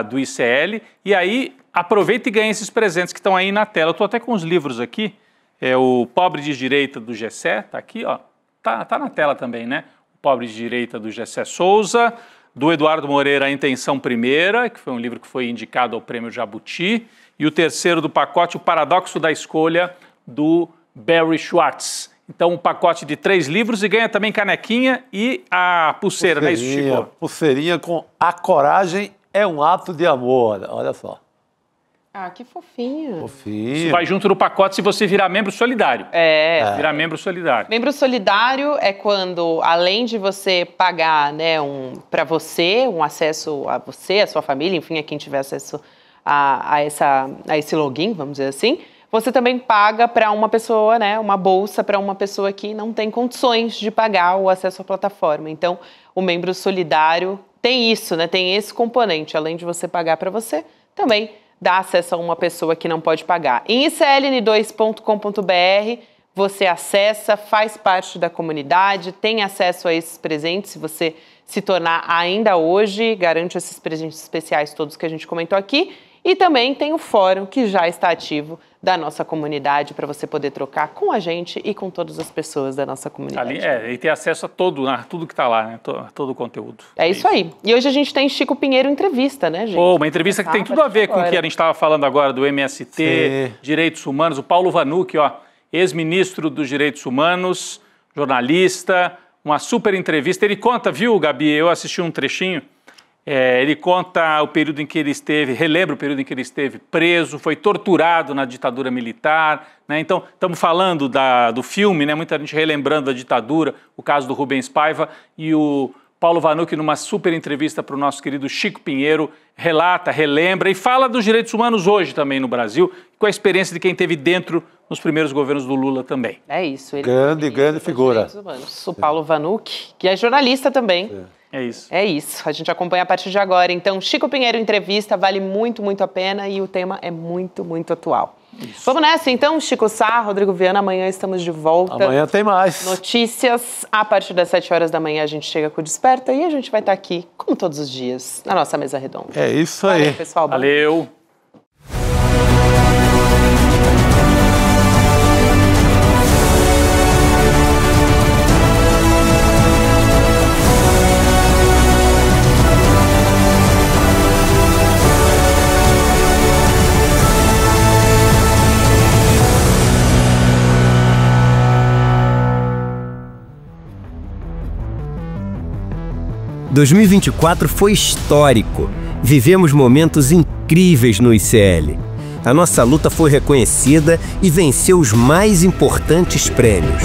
do ICL e aí aproveita e ganha esses presentes que estão aí na tela. Eu estou até com os livros aqui, o Pobre de Direita do Gessé, está aqui, ó, tá na tela também, né? Pobre de Direita, do Gessé Souza, do Eduardo Moreira, A Intenção Primeira, que foi um livro que foi indicado ao Prêmio Jabuti, e o terceiro do pacote, O Paradoxo da Escolha, do Barry Schwartz. Então, um pacote de 3 livros e ganha também canequinha e a pulseira, né, isso, Chico? Pulseirinha com A Coragem é um Ato de Amor, olha só. Ah, que fofinho. Isso vai junto no pacote se você virar membro solidário. Virar membro solidário. Membro solidário é quando, além de você pagar, né, para você, um acesso a você, a sua família, enfim, a quem tiver acesso a esse login, vamos dizer assim, você também paga para uma pessoa, né, uma bolsa para uma pessoa que não tem condições de pagar o acesso à plataforma. Então, o membro solidário tem isso, né, tem esse componente. Além de você pagar para você, também dá acesso a uma pessoa que não pode pagar. Em icln2.com.br, você acessa, faz parte da comunidade, tem acesso a esses presentes, se você se tornar ainda hoje, garante esses presentes especiais todos que a gente comentou aqui. E também tem o fórum que já está ativo da nossa comunidade para você poder trocar com a gente e com todas as pessoas da nossa comunidade. E ter acesso a tudo que está lá, né? Todo o conteúdo. É isso aí. E hoje a gente tem Chico Pinheiro Entrevista, né, gente? Uma entrevista que tem tudo a ver com o que a gente estava falando agora do MST, Direitos Humanos. O Paulo Vanucchi, ex-ministro dos Direitos Humanos, jornalista, uma super entrevista. Ele conta, viu, Gabi? Eu assisti um trechinho. Ele conta o período em que ele esteve, relembra o período em que ele esteve preso, foi torturado na ditadura militar, né? Então, estamos falando do filme, né? Muita gente relembrando a ditadura, o caso do Rubens Paiva, e o Paulo Vanucchi, numa super entrevista para o nosso querido Chico Pinheiro, relembra e fala dos direitos humanos hoje também no Brasil, com a experiência de quem esteve dentro nos primeiros governos do Lula também. É isso. Ele grande figura. O Paulo Vanucchi, que é jornalista também. É isso. É isso. A gente acompanha a partir de agora. Então, Chico Pinheiro Entrevista vale muito, muito a pena e o tema é muito, muito atual. Isso. Vamos nessa, então. Chico Sá, Rodrigo Viana, amanhã estamos de volta. Amanhã tem mais. Notícias. A partir das 7 horas da manhã a gente chega com o Desperta e a gente vai estar aqui, como todos os dias, na nossa mesa redonda. É isso aí. Valeu, pessoal. Valeu. Em 2024 foi histórico. Vivemos momentos incríveis no ICL. A nossa luta foi reconhecida e venceu os mais importantes prêmios.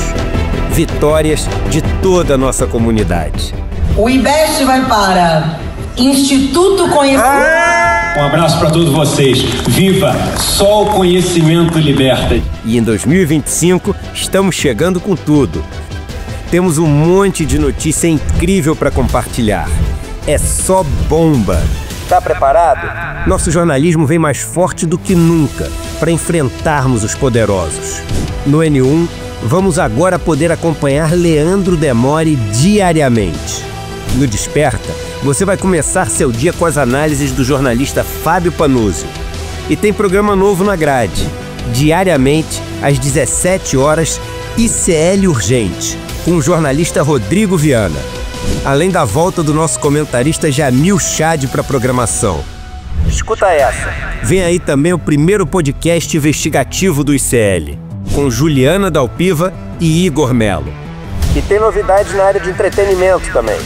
Vitórias de toda a nossa comunidade. O IBEST vai para Instituto Conhecimento. Um abraço para todos vocês. Viva! Só o conhecimento liberta. E em 2025 estamos chegando com tudo. Temos um monte de notícia incrível para compartilhar. É só bomba. Tá preparado? Nosso jornalismo vem mais forte do que nunca para enfrentarmos os poderosos. No N1, vamos agora poder acompanhar Leandro Demore diariamente. No Desperta, você vai começar seu dia com as análises do jornalista Fábio Panuzzi. E tem programa novo na grade. Diariamente, às 17 horas, ICL Urgente, com o jornalista Rodrigo Viana. Além da volta do nosso comentarista Jamil Chad para a programação. Escuta essa. Vem aí também o primeiro podcast investigativo do ICL, com Juliana Dalpiva e Igor Melo. E tem novidades na área de entretenimento também.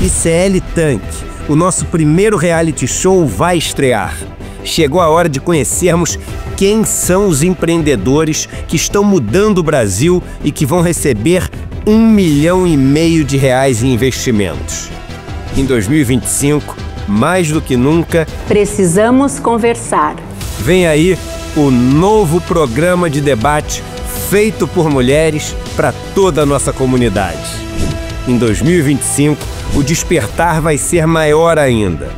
ICL Tank, o nosso primeiro reality show, vai estrear. Chegou a hora de conhecermos quem são os empreendedores que estão mudando o Brasil e que vão receber R$1,5 milhão em investimentos. Em 2025, mais do que nunca, precisamos conversar. Vem aí o novo programa de debate feito por mulheres para toda a nossa comunidade. Em 2025, o despertar vai ser maior ainda.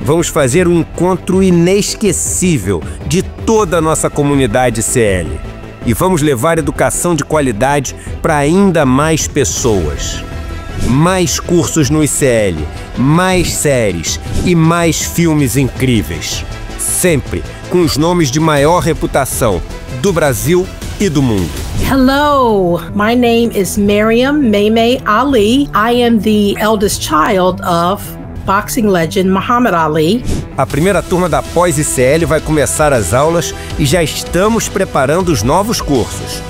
Vamos fazer um encontro inesquecível de toda a nossa comunidade CL. E vamos levar educação de qualidade para ainda mais pessoas. Mais cursos no ICL, mais séries e mais filmes incríveis. Sempre com os nomes de maior reputação do Brasil e do mundo. Hello, my name is Miriam Maymay Ali. I am the eldest child of boxing legend Muhammad Ali. A primeira turma da pós-ICL vai começar as aulas e já estamos preparando os novos cursos.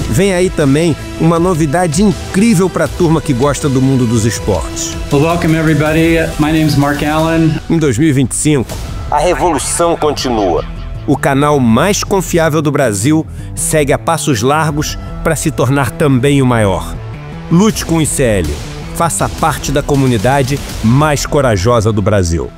Vem aí também uma novidade incrível para a turma que gosta do mundo dos esportes. Well, welcome everybody. My name is Mark Allen. Em 2025, a revolução continua. O canal mais confiável do Brasil segue a passos largos para se tornar também o maior. Lute com o ICL. Faça parte da comunidade mais corajosa do Brasil.